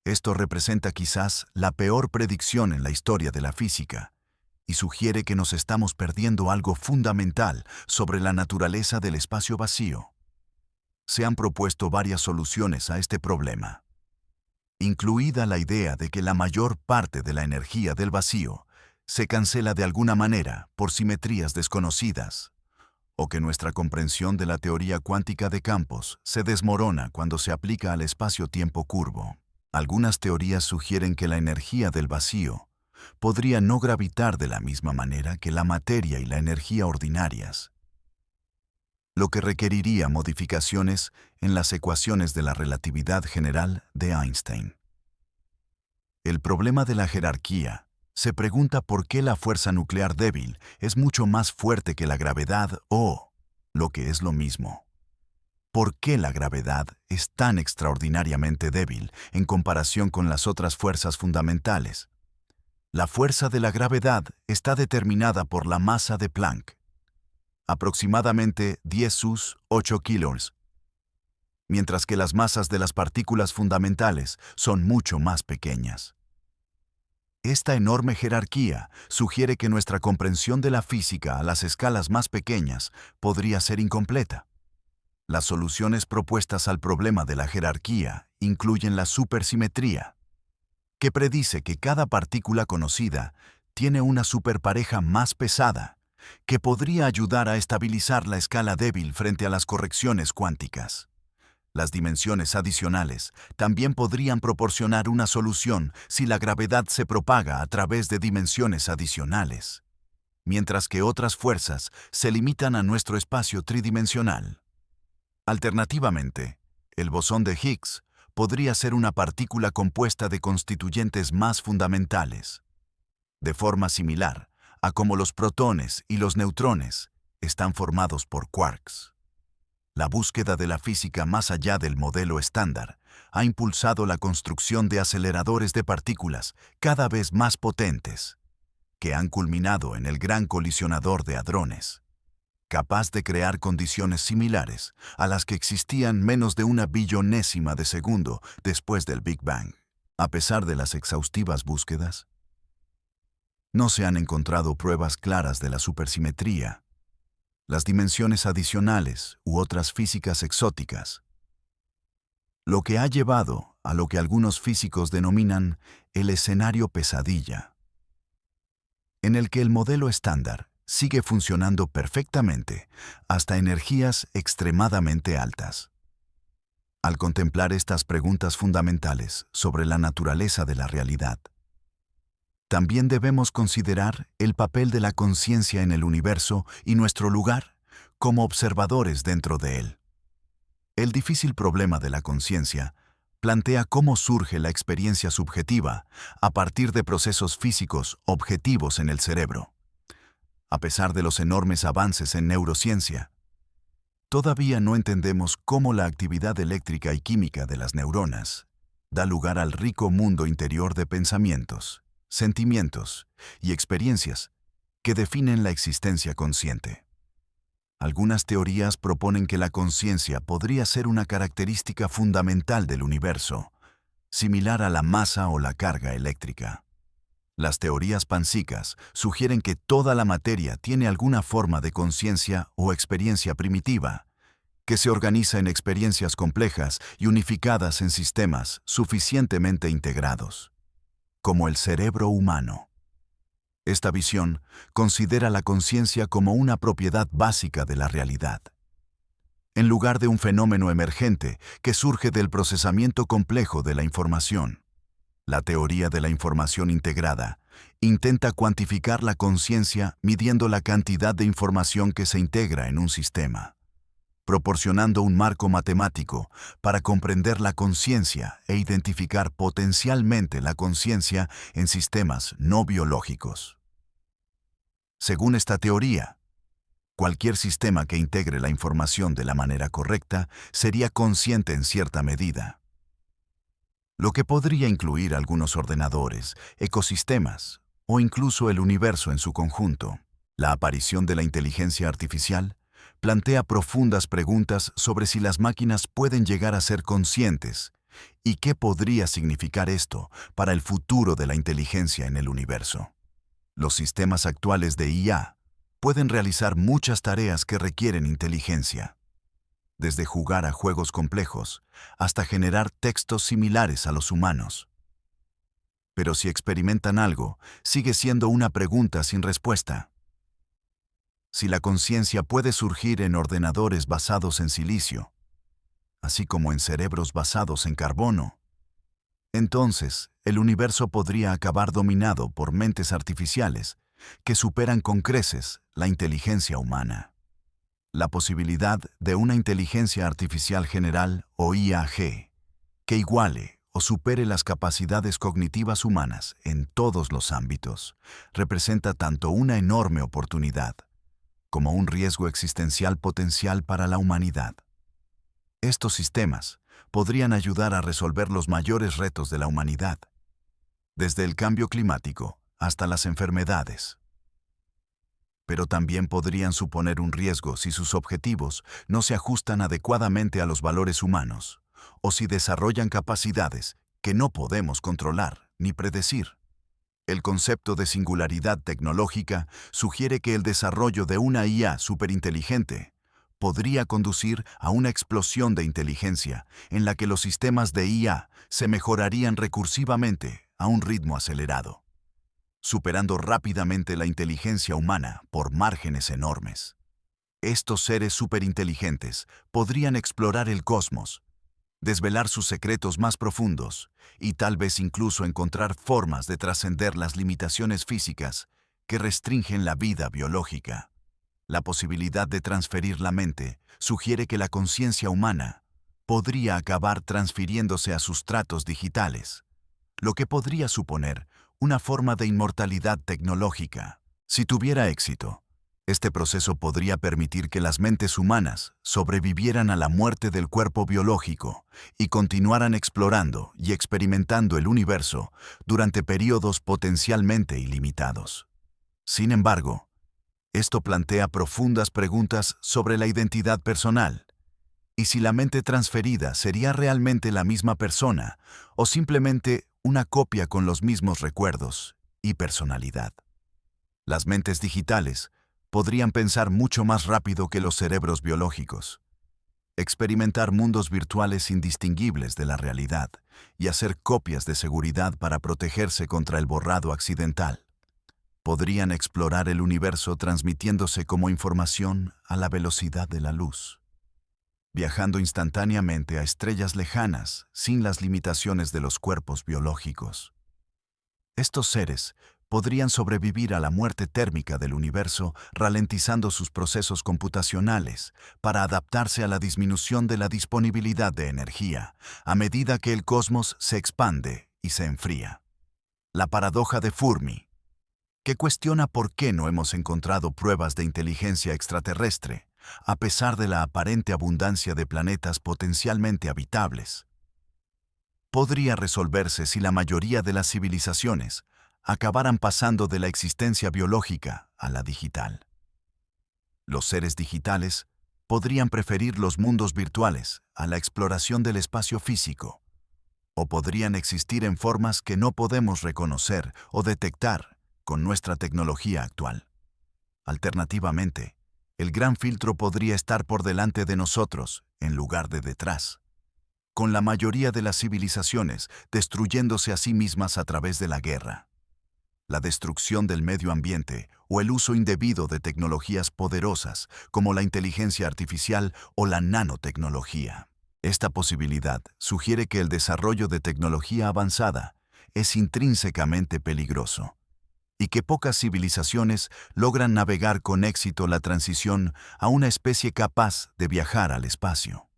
Esto representa quizás la peor predicción en la historia de la física y sugiere que nos estamos perdiendo algo fundamental sobre la naturaleza del espacio vacío. Se han propuesto varias soluciones a este problema, incluida la idea de que la mayor parte de la energía del vacío se cancela de alguna manera por simetrías desconocidas, o que nuestra comprensión de la teoría cuántica de campos se desmorona cuando se aplica al espacio-tiempo curvo. Algunas teorías sugieren que la energía del vacío podría no gravitar de la misma manera que la materia y la energía ordinarias, lo que requeriría modificaciones en las ecuaciones de la relatividad general de Einstein. El problema de la jerarquía se pregunta por qué la fuerza nuclear débil es mucho más fuerte que la gravedad o, lo que es lo mismo, ¿por qué la gravedad es tan extraordinariamente débil en comparación con las otras fuerzas fundamentales? La fuerza de la gravedad está determinada por la masa de Planck, aproximadamente 10 sus 8 kilos, mientras que las masas de las partículas fundamentales son mucho más pequeñas. Esta enorme jerarquía sugiere que nuestra comprensión de la física a las escalas más pequeñas podría ser incompleta. Las soluciones propuestas al problema de la jerarquía incluyen la supersimetría, que predice que cada partícula conocida tiene una superpareja más pesada que podría ayudar a estabilizar la escala débil frente a las correcciones cuánticas. Las dimensiones adicionales también podrían proporcionar una solución si la gravedad se propaga a través de dimensiones adicionales, mientras que otras fuerzas se limitan a nuestro espacio tridimensional. Alternativamente, el bosón de Higgs podría ser una partícula compuesta de constituyentes más fundamentales, de forma similar a como los protones y los neutrones están formados por quarks. La búsqueda de la física más allá del modelo estándar ha impulsado la construcción de aceleradores de partículas cada vez más potentes, que han culminado en el Gran Colisionador de Hadrones, capaz de crear condiciones similares a las que existían menos de una billonésima de segundo después del Big Bang. A pesar de las exhaustivas búsquedas, no se han encontrado pruebas claras de la supersimetría, las dimensiones adicionales u otras físicas exóticas, lo que ha llevado a lo que algunos físicos denominan el escenario pesadilla, en el que el modelo estándar sigue funcionando perfectamente hasta energías extremadamente altas. Al contemplar estas preguntas fundamentales sobre la naturaleza de la realidad, también debemos considerar el papel de la conciencia en el universo y nuestro lugar como observadores dentro de él. El difícil problema de la conciencia plantea cómo surge la experiencia subjetiva a partir de procesos físicos objetivos en el cerebro. A pesar de los enormes avances en neurociencia, todavía no entendemos cómo la actividad eléctrica y química de las neuronas da lugar al rico mundo interior de pensamientos, sentimientos y experiencias que definen la existencia consciente. Algunas teorías proponen que la conciencia podría ser una característica fundamental del universo, similar a la masa o la carga eléctrica. Las teorías pansíquicas sugieren que toda la materia tiene alguna forma de conciencia o experiencia primitiva, que se organiza en experiencias complejas y unificadas en sistemas suficientemente integrados, como el cerebro humano. Esta visión considera la conciencia como una propiedad básica de la realidad, en lugar de un fenómeno emergente que surge del procesamiento complejo de la información. La teoría de la información integrada intenta cuantificar la conciencia midiendo la cantidad de información que se integra en un sistema, proporcionando un marco matemático para comprender la conciencia e identificar potencialmente la conciencia en sistemas no biológicos. Según esta teoría, cualquier sistema que integre la información de la manera correcta sería consciente en cierta medida, lo que podría incluir algunos ordenadores, ecosistemas o incluso el universo en su conjunto. La aparición de la inteligencia artificial plantea profundas preguntas sobre si las máquinas pueden llegar a ser conscientes y qué podría significar esto para el futuro de la inteligencia en el universo. Los sistemas actuales de IA pueden realizar muchas tareas que requieren inteligencia, desde jugar a juegos complejos hasta generar textos similares a los humanos. Pero si experimentan algo, sigue siendo una pregunta sin respuesta. Si la conciencia puede surgir en ordenadores basados en silicio, así como en cerebros basados en carbono, entonces el universo podría acabar dominado por mentes artificiales que superan con creces la inteligencia humana. La posibilidad de una inteligencia artificial general o IAG, que iguale o supere las capacidades cognitivas humanas en todos los ámbitos, representa tanto una enorme oportunidad como un riesgo existencial potencial para la humanidad. Estos sistemas podrían ayudar a resolver los mayores retos de la humanidad, desde el cambio climático hasta las enfermedades. Pero también podrían suponer un riesgo si sus objetivos no se ajustan adecuadamente a los valores humanos, o si desarrollan capacidades que no podemos controlar ni predecir. El concepto de singularidad tecnológica sugiere que el desarrollo de una IA superinteligente podría conducir a una explosión de inteligencia en la que los sistemas de IA se mejorarían recursivamente a un ritmo acelerado. superando rápidamente la inteligencia humana por márgenes enormes. Estos seres superinteligentes podrían explorar el cosmos, desvelar sus secretos más profundos y tal vez incluso encontrar formas de trascender las limitaciones físicas que restringen la vida biológica. La posibilidad de transferir la mente sugiere que la conciencia humana podría acabar transfiriéndose a sustratos digitales, lo que podría suponer una forma de inmortalidad tecnológica. Si tuviera éxito, este proceso podría permitir que las mentes humanas sobrevivieran a la muerte del cuerpo biológico y continuaran explorando y experimentando el universo durante periodos potencialmente ilimitados. Sin embargo, esto plantea profundas preguntas sobre la identidad personal y si la mente transferida sería realmente la misma persona o simplemente una copia con los mismos recuerdos y personalidad. Las mentes digitales podrían pensar mucho más rápido que los cerebros biológicos, experimentar mundos virtuales indistinguibles de la realidad y hacer copias de seguridad para protegerse contra el borrado accidental. Podrían explorar el universo transmitiéndose como información a la velocidad de la luz, viajando instantáneamente a estrellas lejanas sin las limitaciones de los cuerpos biológicos. Estos seres podrían sobrevivir a la muerte térmica del universo ralentizando sus procesos computacionales para adaptarse a la disminución de la disponibilidad de energía a medida que el cosmos se expande y se enfría. La paradoja de Fermi, que cuestiona por qué no hemos encontrado pruebas de inteligencia extraterrestre, a pesar de la aparente abundancia de planetas potencialmente habitables, podría resolverse si la mayoría de las civilizaciones acabaran pasando de la existencia biológica a la digital. Los seres digitales podrían preferir los mundos virtuales a la exploración del espacio físico, o podrían existir en formas que no podemos reconocer o detectar con nuestra tecnología actual. Alternativamente, el gran filtro podría estar por delante de nosotros en lugar de detrás, con la mayoría de las civilizaciones destruyéndose a sí mismas a través de la guerra, la destrucción del medio ambiente o el uso indebido de tecnologías poderosas como la inteligencia artificial o la nanotecnología. Esta posibilidad sugiere que el desarrollo de tecnología avanzada es intrínsecamente peligroso y que pocas civilizaciones logran navegar con éxito la transición a una especie capaz de viajar al espacio.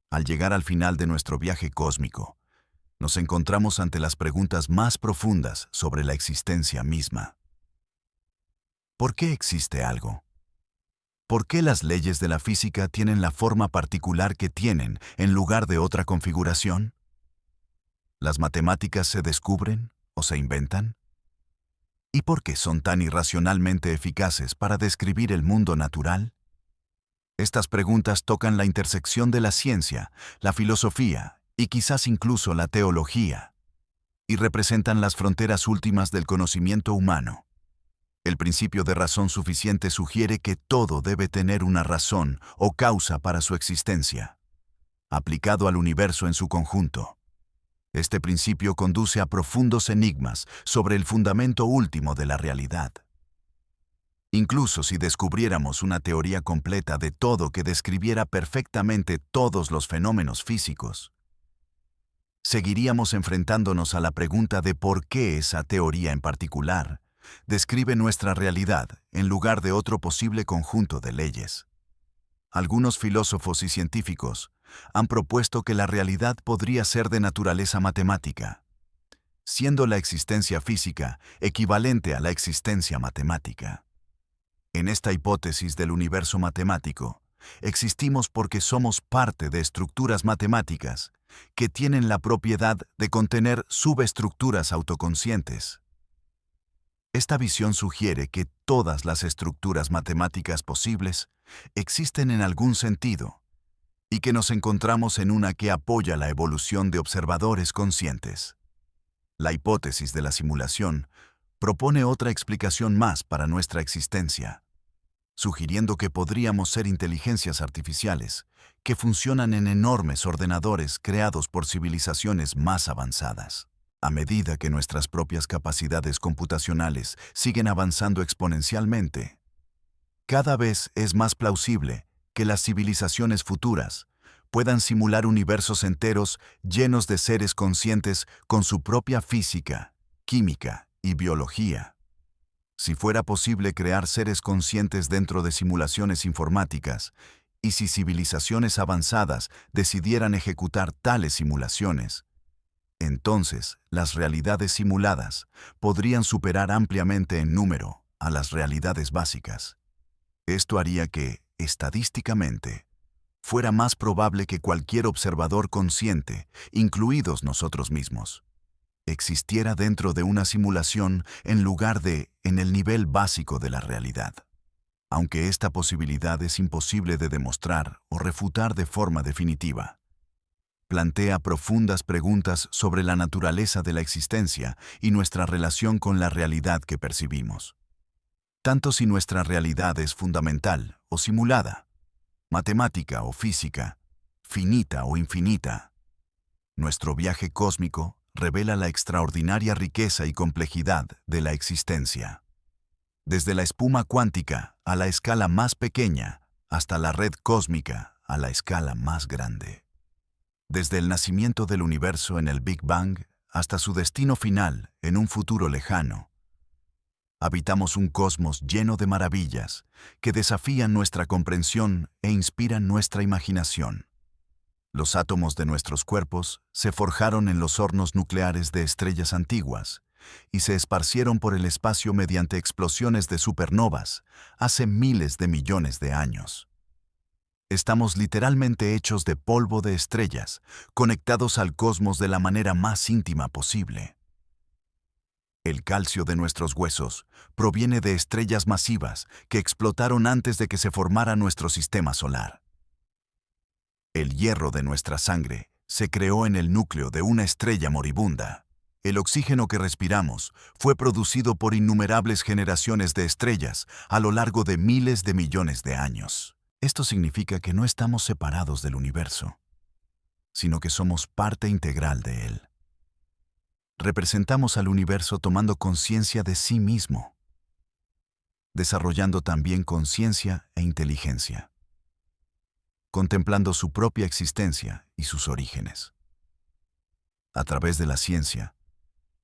Al llegar al final de nuestro viaje cósmico, nos encontramos ante las preguntas más profundas sobre la existencia misma. ¿Por qué existe algo? ¿Por qué las leyes de la física tienen la forma particular que tienen en lugar de otra configuración? ¿Las matemáticas se descubren o se inventan? ¿Y por qué son tan irracionalmente eficaces para describir el mundo natural? Estas preguntas tocan la intersección de la ciencia, la filosofía y quizás incluso la teología, y representan las fronteras últimas del conocimiento humano. El principio de razón suficiente sugiere que todo debe tener una razón o causa para su existencia, aplicado al universo en su conjunto. Este principio conduce a profundos enigmas sobre el fundamento último de la realidad. Incluso si descubriéramos una teoría completa de todo que describiera perfectamente todos los fenómenos físicos, seguiríamos enfrentándonos a la pregunta de por qué esa teoría en particular describe nuestra realidad en lugar de otro posible conjunto de leyes. Algunos filósofos y científicos han propuesto que la realidad podría ser de naturaleza matemática, siendo la existencia física equivalente a la existencia matemática. En esta hipótesis del universo matemático, existimos porque somos parte de estructuras matemáticas que tienen la propiedad de contener subestructuras autoconscientes. Esta visión sugiere que todas las estructuras matemáticas posibles existen en algún sentido y que nos encontramos en una que apoya la evolución de observadores conscientes. La hipótesis de la simulación propone otra explicación más para nuestra existencia, sugiriendo que podríamos ser inteligencias artificiales que funcionan en enormes ordenadores creados por civilizaciones más avanzadas. A medida que nuestras propias capacidades computacionales siguen avanzando exponencialmente, cada vez es más plausible que las civilizaciones futuras puedan simular universos enteros llenos de seres conscientes con su propia física, química y biología. Si fuera posible crear seres conscientes dentro de simulaciones informáticas, y si civilizaciones avanzadas decidieran ejecutar tales simulaciones, entonces las realidades simuladas podrían superar ampliamente en número a las realidades básicas. Esto haría que, estadísticamente, fuera más probable que cualquier observador consciente, incluidos nosotros mismos, existiera dentro de una simulación en lugar de en el nivel básico de la realidad. Aunque esta posibilidad es imposible de demostrar o refutar de forma definitiva, plantea profundas preguntas sobre la naturaleza de la existencia y nuestra relación con la realidad que percibimos. Tanto si nuestra realidad es fundamental o simulada, matemática o física, finita o infinita. Nuestro viaje cósmico revela la extraordinaria riqueza y complejidad de la existencia. Desde la espuma cuántica a la escala más pequeña, hasta la red cósmica a la escala más grande. Desde el nacimiento del universo en el Big Bang hasta su destino final en un futuro lejano, habitamos un cosmos lleno de maravillas que desafían nuestra comprensión e inspiran nuestra imaginación. Los átomos de nuestros cuerpos se forjaron en los hornos nucleares de estrellas antiguas y se esparcieron por el espacio mediante explosiones de supernovas hace miles de millones de años. Estamos literalmente hechos de polvo de estrellas, conectados al cosmos de la manera más íntima posible. El calcio de nuestros huesos proviene de estrellas masivas que explotaron antes de que se formara nuestro sistema solar. El hierro de nuestra sangre se creó en el núcleo de una estrella moribunda. El oxígeno que respiramos fue producido por innumerables generaciones de estrellas a lo largo de miles de millones de años. Esto significa que no estamos separados del universo, sino que somos parte integral de él. Representamos al universo tomando conciencia de sí mismo, desarrollando también conciencia e inteligencia, contemplando su propia existencia y sus orígenes. A través de la ciencia,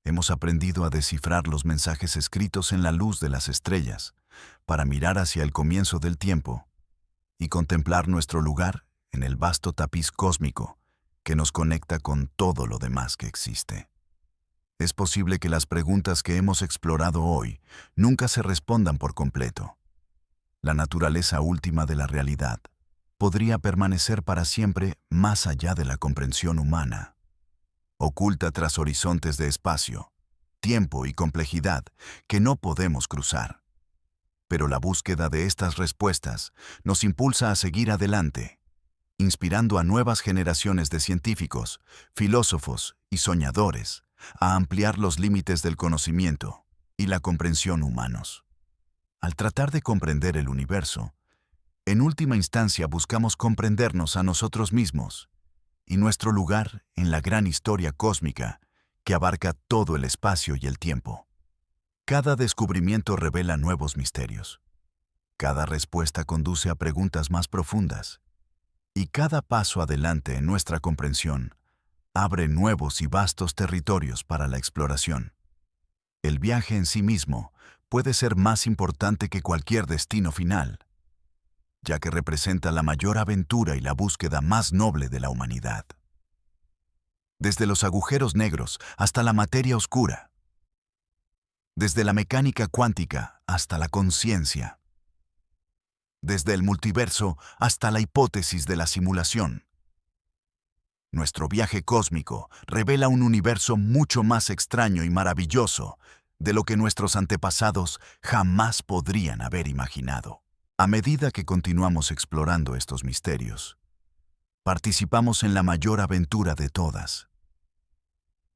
hemos aprendido a descifrar los mensajes escritos en la luz de las estrellas para mirar hacia el comienzo del tiempo y contemplar nuestro lugar en el vasto tapiz cósmico que nos conecta con todo lo demás que existe. Es posible que las preguntas que hemos explorado hoy nunca se respondan por completo. La naturaleza última de la realidad podría permanecer para siempre más allá de la comprensión humana, oculta tras horizontes de espacio, tiempo y complejidad que no podemos cruzar. Pero la búsqueda de estas respuestas nos impulsa a seguir adelante, inspirando a nuevas generaciones de científicos, filósofos y soñadores a ampliar los límites del conocimiento y la comprensión humanos. Al tratar de comprender el universo, en última instancia buscamos comprendernos a nosotros mismos y nuestro lugar en la gran historia cósmica que abarca todo el espacio y el tiempo. Cada descubrimiento revela nuevos misterios. Cada respuesta conduce a preguntas más profundas. Y cada paso adelante en nuestra comprensión abre nuevos y vastos territorios para la exploración. El viaje en sí mismo puede ser más importante que cualquier destino final, ya que representa la mayor aventura y la búsqueda más noble de la humanidad. Desde los agujeros negros hasta la materia oscura, desde la mecánica cuántica hasta la conciencia, desde el multiverso hasta la hipótesis de la simulación. Nuestro viaje cósmico revela un universo mucho más extraño y maravilloso de lo que nuestros antepasados jamás podrían haber imaginado. A medida que continuamos explorando estos misterios, participamos en la mayor aventura de todas.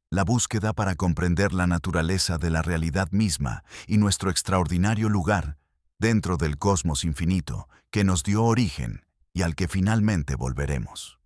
La búsqueda para comprender la naturaleza de la realidad misma y nuestro extraordinario lugar dentro del cosmos infinito que nos dio origen y al que finalmente volveremos.